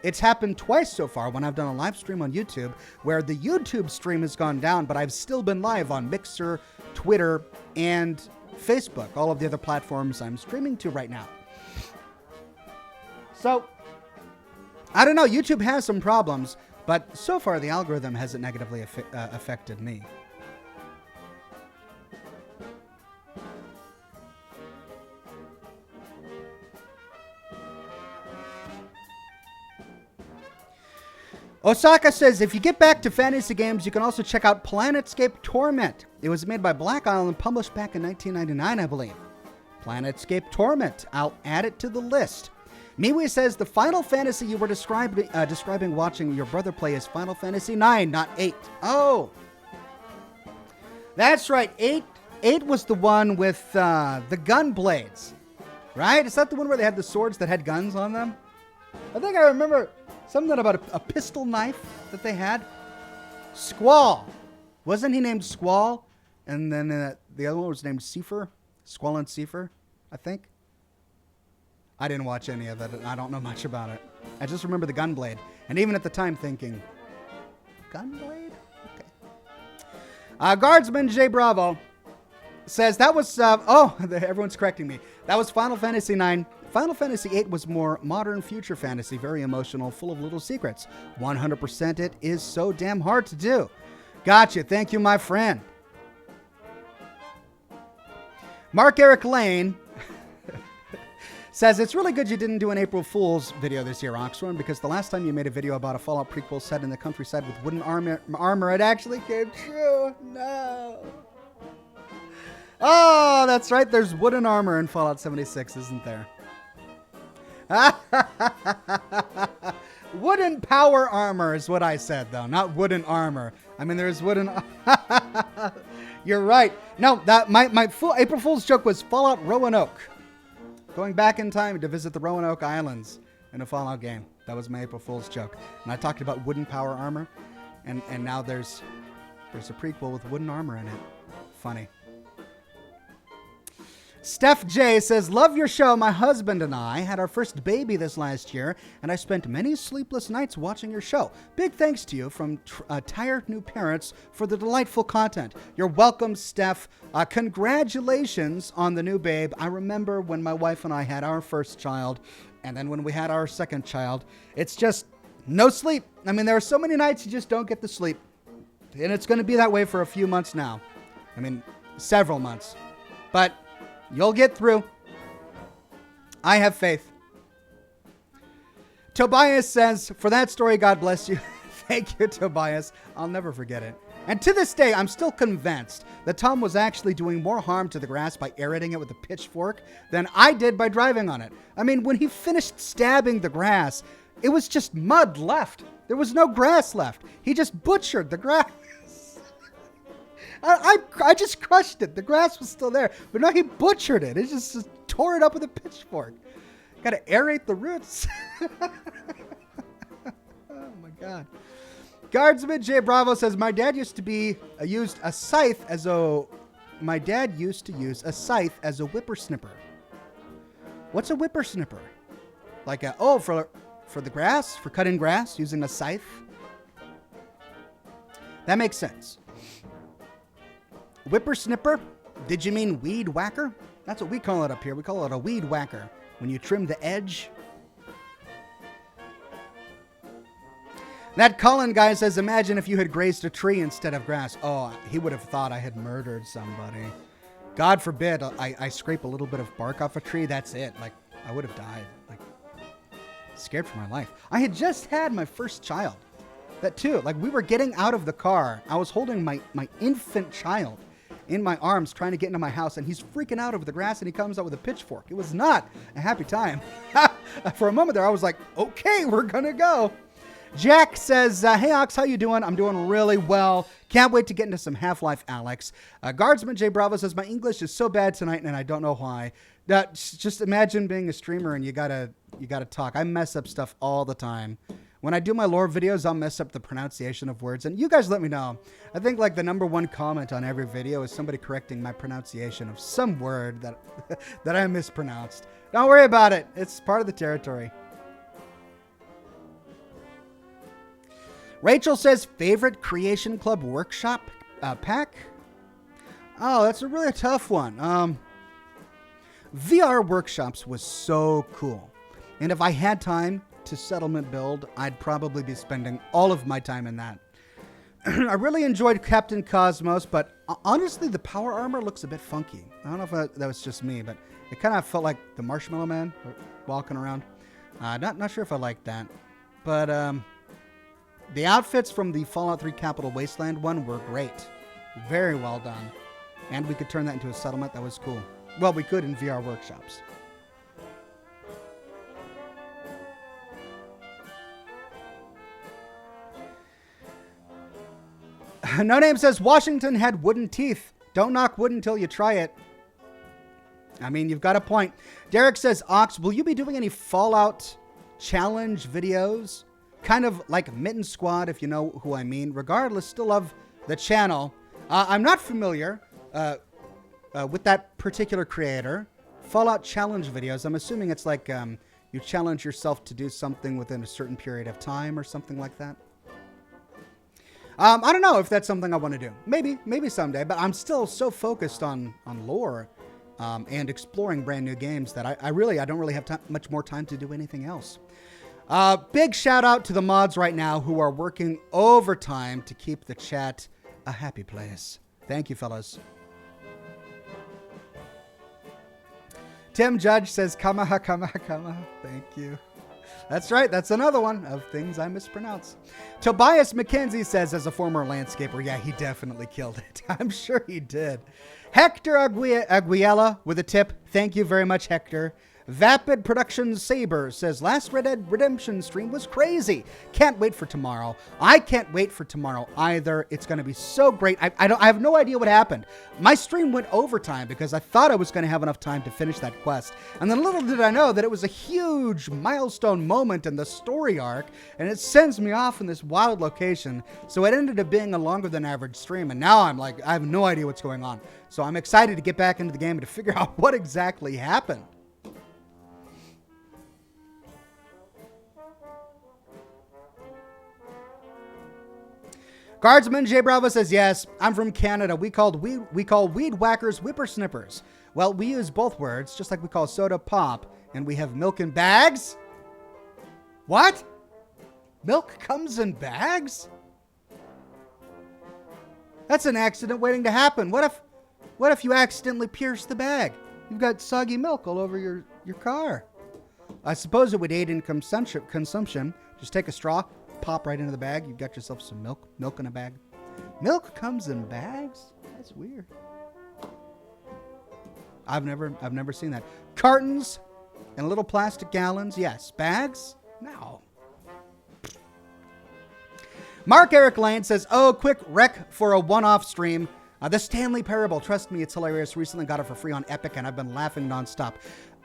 It's happened twice so far when I've done a live stream on YouTube where the YouTube stream has gone down, but I've still been live on Mixer, Twitter, and Facebook, all of the other platforms I'm streaming to right now. So, I don't know. YouTube has some problems, but so far the algorithm hasn't negatively affected me. Osaka says, if you get back to fantasy games, you can also check out Planetscape Torment. It was made by Black Isle and published back in 1999, I believe. Planetscape Torment. I'll add it to the list. Miwi says, the Final Fantasy you were describing watching your brother play is Final Fantasy IX, not 8. Oh. That's right. 8 was the one with the gun blades. Right? Is that the one where they had the swords that had guns on them? I think I remember something about a pistol knife that they had. Squall. Wasn't he named Squall? And then the other one was named Seifer. Squall and Seifer, I think. I didn't watch any of it. I don't know much about it. I just remember the gunblade. And even at the time thinking, gunblade? Okay. Guardsman J. Bravo says that was, everyone's correcting me. That was Final Fantasy IX. Final Fantasy VIII was more modern future fantasy, very emotional, full of little secrets. 100% it is so damn hard to do. Gotcha. Thank you, my friend. Mark Eric Lane says, it's really good you didn't do an April Fool's video this year, Oxhorn, because the last time you made a video about a Fallout prequel set in the countryside with wooden armor, it actually came true. No. Oh, that's right. There's wooden armor in Fallout 76, isn't there? Wooden power armor is what I said, though, not wooden armor. I mean, there's wooden... You're right. No, that my April Fool's joke was Fallout Roanoke. Going back in time to visit the Roanoke Islands in a Fallout game. That was my April Fool's joke. And I talked about wooden power armor, and now there's a prequel with wooden armor in it. Funny. Steph J says, love your show. My husband and I had our first baby this last year, and I spent many sleepless nights watching your show. Big thanks to you from tired new parents for the delightful content. You're welcome, Steph. Congratulations on the new babe. I remember when my wife and I had our first child, and then when we had our second child, it's just no sleep. I mean, there are so many nights you just don't get to sleep, and it's going to be that way for a few months now. I mean, several months. But you'll get through. I have faith. Tobias says, for that story, God bless you. Thank you, Tobias. I'll never forget it. And to this day, I'm still convinced that Tom was actually doing more harm to the grass by aerating it with a pitchfork than I did by driving on it. I mean, when he finished stabbing the grass, it was just mud left. There was no grass left. He just butchered the grass. I just crushed it. The grass was still there. But no, he butchered it. He just tore it up with a pitchfork. Got to aerate the roots. Oh, my God. Guardsman J. Bravo says, my dad used to use a scythe as a whippersnipper. What's a whippersnipper? Like for the grass? For cutting grass using a scythe? That makes sense. Whippersnipper? Did you mean weed whacker? That's what we call it up here. We call it a weed whacker. When you trim the edge. That Colin guy says, imagine if you had grazed a tree instead of grass. Oh, he would have thought I had murdered somebody. God forbid I scrape a little bit of bark off a tree. That's it. Like, I would have died. Like, scared for my life. I had just had my first child. That too. Like, we were getting out of the car. I was holding my infant child in my arms trying to get into my house, and he's freaking out over the grass, and he comes out with a pitchfork. It was not a happy time. For a moment there, I was like, okay, we're gonna go. Jack says, hey, Ox, how you doing? I'm doing really well. Can't wait to get into some Half-Life Alex. Guardsman J. Bravo says, my English is so bad tonight, and I don't know why. Just imagine being a streamer, and you gotta talk. I mess up stuff all the time. When I do my lore videos, I'll mess up the pronunciation of words, and you guys let me know. I think like the #1 comment on every video is somebody correcting my pronunciation of some word that I mispronounced. Don't worry about it. It's part of the territory. Rachel says, favorite Creation Club workshop pack? Oh, that's a really tough one. VR workshops was so cool. And if I had time to settlement build, I'd probably be spending all of my time in that. I really enjoyed Captain Cosmos, but honestly, the power armor looks a bit funky. I don't know if that was just me, but it kind of felt like the Marshmallow Man walking around. Not sure if I like that. But the outfits from the Fallout 3 Capital Wasteland one were great. Very well done. And we could turn that into a settlement. That was cool. Well, we could in VR workshops. No Name says, Washington had wooden teeth. Don't knock wood until you try it. I mean, you've got a point. Derek says, Ox, will you be doing any Fallout challenge videos? Kind of like Mitten Squad, if you know who I mean. Regardless, still love the channel. I'm not familiar with that particular creator. Fallout challenge videos, I'm assuming it's like you challenge yourself to do something within a certain period of time or something like that. I don't know if that's something I want to do. Maybe someday, but I'm still so focused on lore and exploring brand new games that I don't really have much more time to do anything else. Big shout out to the mods right now who are working overtime to keep the chat a happy place. Thank you, fellas. Tim Judge says, Kamaha, Kamaha, Kamaha. Thank you. That's right. That's another one of things I mispronounce. Tobias McKenzie says, as a former landscaper, yeah, he definitely killed it. I'm sure he did. Hector Aguiela with a tip. Thank you very much, Hector. Vapid Productions Saber says, last Red Dead Redemption stream was crazy. Can't wait for tomorrow. I can't wait for tomorrow either. It's going to be so great. I have no idea what happened. My stream went overtime because I thought I was going to have enough time to finish that quest. And then little did I know that it was a huge milestone moment in the story arc, and it sends me off in this wild location. So it ended up being a longer than average stream, and now I'm like, I have no idea what's going on. So I'm excited to get back into the game and to figure out what exactly happened. Guardsman J Bravo says, yes, I'm from Canada. We call weed whackers whippersnippers. Well, we use both words, just like we call soda pop, and we have milk in bags. What? Milk comes in bags? That's an accident waiting to happen. What if you accidentally pierce the bag? You've got soggy milk all over your car. I suppose it would aid in consumption. Just take a straw, pop right into the bag. You've got yourself some milk in a bag. Milk comes in bags? That's weird. I've never seen that. Cartons and little plastic gallons, yes. Bags? No. Mark Eric Lane says, oh, quick rec for a one-off stream. The Stanley Parable. Trust me, it's hilarious. Recently got it for free on Epic, and I've been laughing nonstop.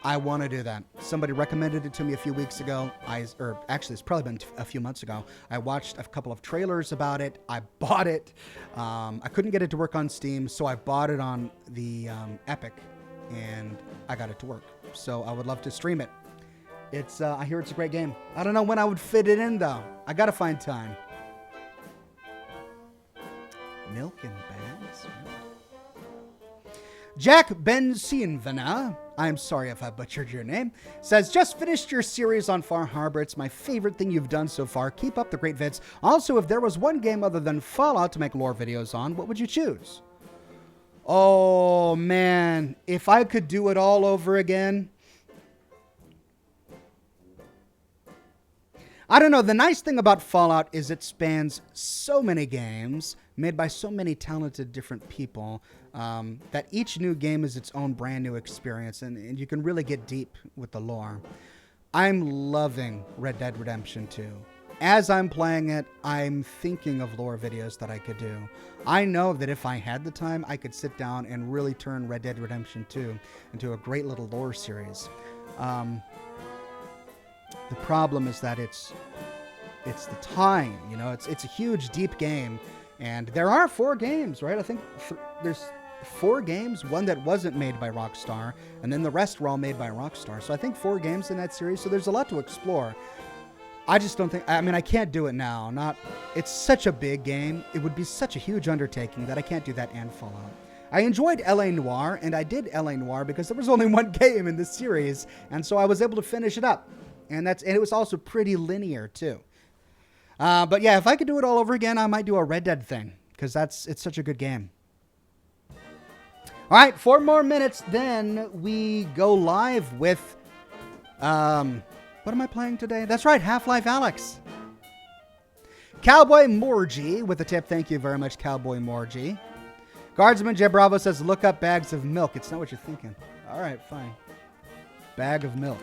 I want to do that. Somebody recommended it to me a few weeks ago. Actually, it's probably been a few months ago. I watched a couple of trailers about it. I bought it. I couldn't get it to work on Steam, so I bought it on the Epic, and I got it to work. So I would love to stream it. I hear it's a great game. I don't know when I would fit it in, though. I got to find time. Milk in bags? Jack Bensinvana, I'm sorry if I butchered your name, says, just finished your series on Far Harbor. It's my favorite thing you've done so far. Keep up the great vids. Also, if there was one game other than Fallout to make lore videos on, what would you choose? Oh, man. If I could do it all over again. I don't know. The nice thing about Fallout is it spans so many games made by so many talented different people that each new game is its own brand new experience, and you can really get deep with the lore. I'm loving Red Dead Redemption 2. As I'm playing it, I'm thinking of lore videos that I could do. I know that if I had the time, I could sit down and really turn Red Dead Redemption 2 into a great little lore series. The problem is that it's the time, you know, it's a huge, deep game, and there are 4 games, right? I think there's 4 games, one that wasn't made by Rockstar, and then the rest were all made by Rockstar. So I think 4 games in that series, so there's a lot to explore. I just don't think, I mean, I can't do it now. It's such a big game. It would be such a huge undertaking that I can't do that and Fallout. I enjoyed L.A. Noire, and I did L.A. Noire because there was only one game in this series, and so I was able to finish it up. And it was also pretty linear, too. But yeah, if I could do it all over again, I might do a Red Dead thing, because it's such a good game. All right, 4 more minutes, then we go live with, what am I playing today? That's right, Half-Life Alyx. Cowboy Morgie with a tip. Thank you very much, Cowboy Morgie. Guardsman J Bravo says, look up bags of milk. It's not what you're thinking. All right, fine. Bag of milk.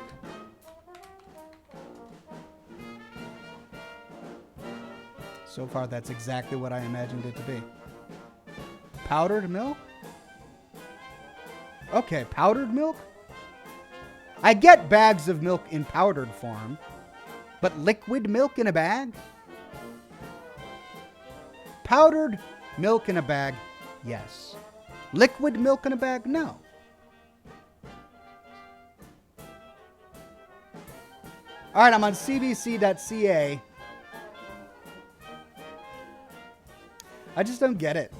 So far, that's exactly what I imagined it to be. Powdered milk? Okay, powdered milk? I get bags of milk in powdered form, but liquid milk in a bag? Powdered milk in a bag, yes. Liquid milk in a bag, no. All right, I'm on cbc.ca. I just don't get it.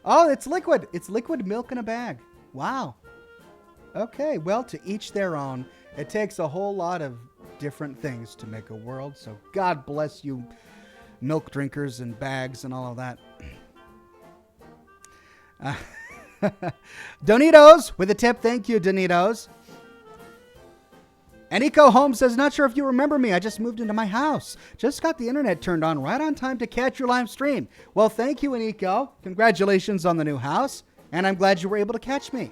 Oh, it's liquid. It's liquid milk in a bag. Wow. Okay, well, to each their own. It takes a whole lot of different things to make a world, so God bless you, milk drinkers and bags and all of that. Donitos with a tip. Thank you, Donitos. And Eco Holmes says, not sure if you remember me. I just moved into my house. Just got the internet turned on right on time to catch your live stream. Well, thank you, Eniko. Congratulations on the new house. And I'm glad you were able to catch me.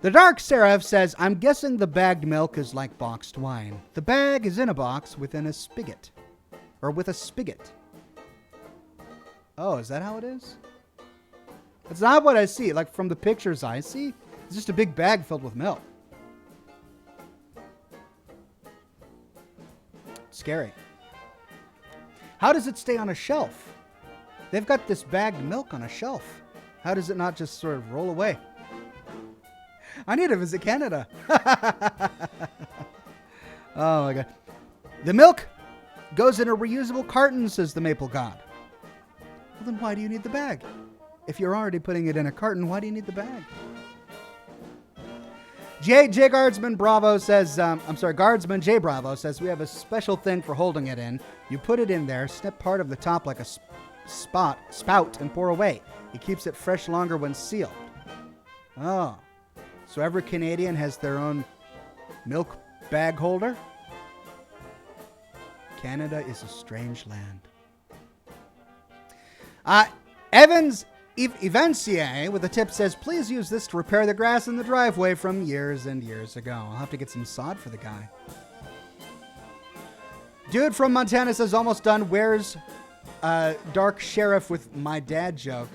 The Dark Seraph says, I'm guessing the bagged milk is like boxed wine. The bag is in a box within a spigot. Or with a spigot. Oh, is that how it is? It's not what I see. Like from the pictures I see, it's just a big bag filled with milk. Scary. How does it stay on a shelf? They've got this bagged milk on a shelf. How does it not just sort of roll away? I need to visit Canada. Oh my God. The milk goes in a reusable carton, says the Maple God. Well, then why do you need the bag? If you're already putting it in a carton, why do you need the bag? J Guardsman Bravo says, Guardsman J Bravo says, we have a special thing for holding it in. You put it in there, snip part of the top like a spout, and pour away. It keeps it fresh longer when sealed. Oh, so every Canadian has their own milk bag holder? Canada is a strange land. Evans Evancier with a tip says, please use this to repair the grass in the driveway from years and years ago. I'll have to get some sod for the guy. Dude from Montana says, almost done. Where's Dark Sheriff with my dad joke?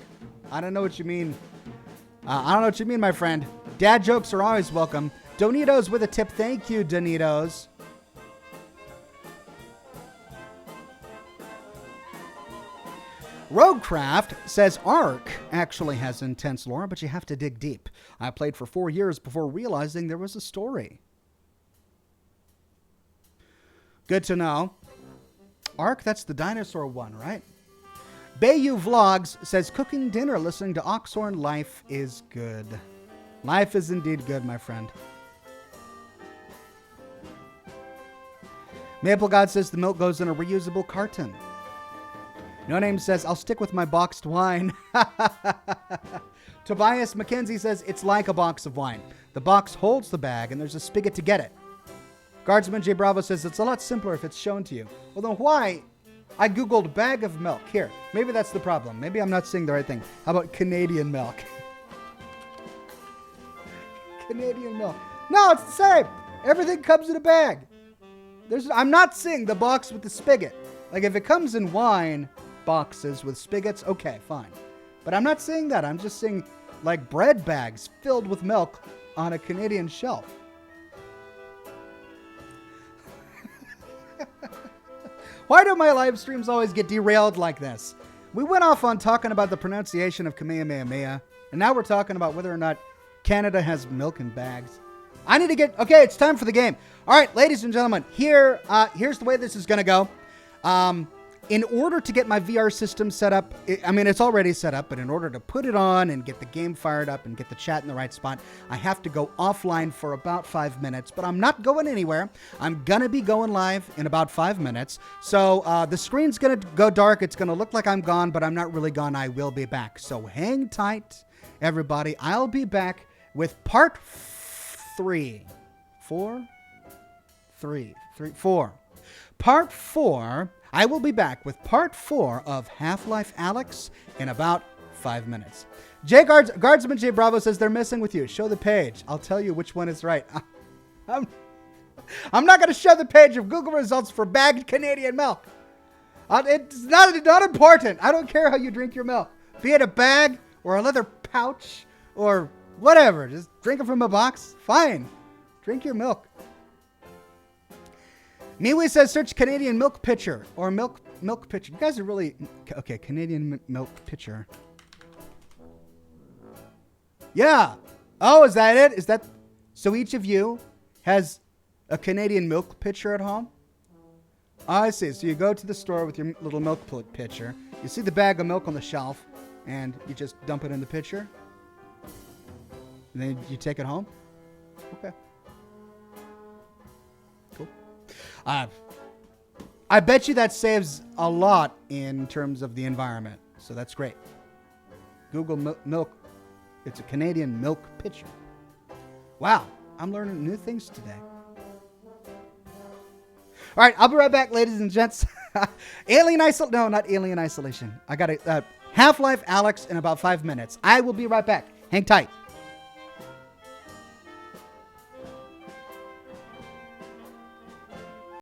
I don't know what you mean. I don't know what you mean, my friend. Dad jokes are always welcome. Donitos with a tip. Thank you, Donitos. Roguecraft says Ark actually has intense lore, but you have to dig deep. I played for 4 years before realizing there was a story. Good to know. Ark, that's the dinosaur one, right? Bayou Vlogs says cooking dinner listening to Oxhorn. Life is good. Life is indeed good, my friend. Maple God says the milk goes in a reusable carton. No Name says, I'll stick with my boxed wine. Tobias McKenzie says, it's like a box of wine. The box holds the bag and there's a spigot to get it. Guardsman J Bravo says, it's a lot simpler if it's shown to you. Well, then why? I Googled bag of milk. Here, maybe that's the problem. Maybe I'm not seeing the right thing. How about Canadian milk? Canadian milk. No, it's the same. Everything comes in a bag. I'm not seeing the box with the spigot. Like if it comes in wine boxes with spigots, okay, fine. But I'm not seeing that. I'm just seeing like bread bags filled with milk on a Canadian shelf. Why do my live streams always get derailed like this? We went off on talking about the pronunciation of Kamehameha, and now we're talking about whether or not Canada has milk in bags. I need to get... Okay, it's time for the game. All right, ladies and gentlemen, here's the way this is going to go. In order to get my VR system set up, it's already set up, but in order to put it on and get the game fired up and get the chat in the right spot, I have to go offline for about 5 minutes, but I'm not going anywhere. I'm going to be going live in about 5 minutes. So the screen's going to go dark. It's going to look like I'm gone, but I'm not really gone. I will be back. So hang tight, everybody. I'll be back with part 3. 4? 3. 4. Part 4. I will be back with part 4 of Half-Life Alyx in about 5 minutes. Guardsman J Bravo says they're messing with you. Show the page. I'll tell you which one is right. I'm not going to show the page of Google results for bagged Canadian milk. It's not important. I don't care how you drink your milk. Be it a bag or a leather pouch or whatever. Just drink it from a box. Fine. Drink your milk. Miwi says search Canadian milk pitcher or milk pitcher. You guys are really... Okay, Canadian milk pitcher. Yeah. Oh, is that it? Is that... So each of you has a Canadian milk pitcher at home? Oh, I see. So you go to the store with your little milk pitcher. You see the bag of milk on the shelf, and you just dump it in the pitcher. And then you take it home? Okay. Cool. I bet you that saves a lot in terms of the environment. So that's great. Google milk. It's a Canadian milk pitcher. Wow. I'm learning new things today. All right. I'll be right back, ladies and gents. No, not Alien Isolation. I got it. Half-Life Alyx in about 5 minutes. I will be right back. Hang tight.